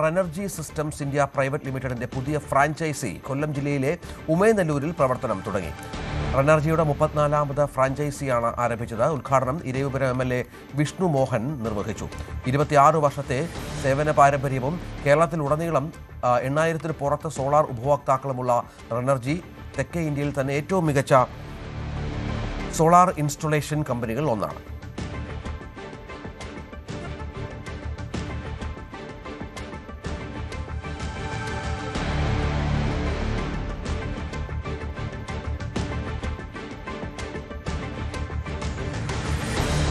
റെനർജി സിസ്റ്റംസ് ഇന്ത്യ പ്രൈവറ്റ് ലിമിറ്റഡിന്റെ പുതിയ ഫ്രാഞ്ചൈസി കൊല്ലം ജില്ലയിലെ ഉമയനല്ലൂരിൽ പ്രവർത്തനം തുടങ്ങി. റെനർജിയുടെ 34ാമത് ഫ്രാഞ്ചൈസിയാണ് ആരംഭിച്ചത്. ഉദ്ഘാടനം ഇരവിപുരം MLA വിഷ്ണു മോഹൻ നിർവഹിച്ചു. 26 വർഷത്തെ സേവന പാരമ്പര്യവും കേരളത്തിലുടനീളം 8000-ന് പുറത്ത് സോളാർ ഉപഭോക്താക്കളുമുള്ള റെനർജി തെക്കേ ഇന്ത്യയിൽ തന്നെ ഏറ്റവും മികച്ച സോളാർ ഇൻസ്റ്റലേഷൻ കമ്പനികളിൽ ഒന്നാണ്.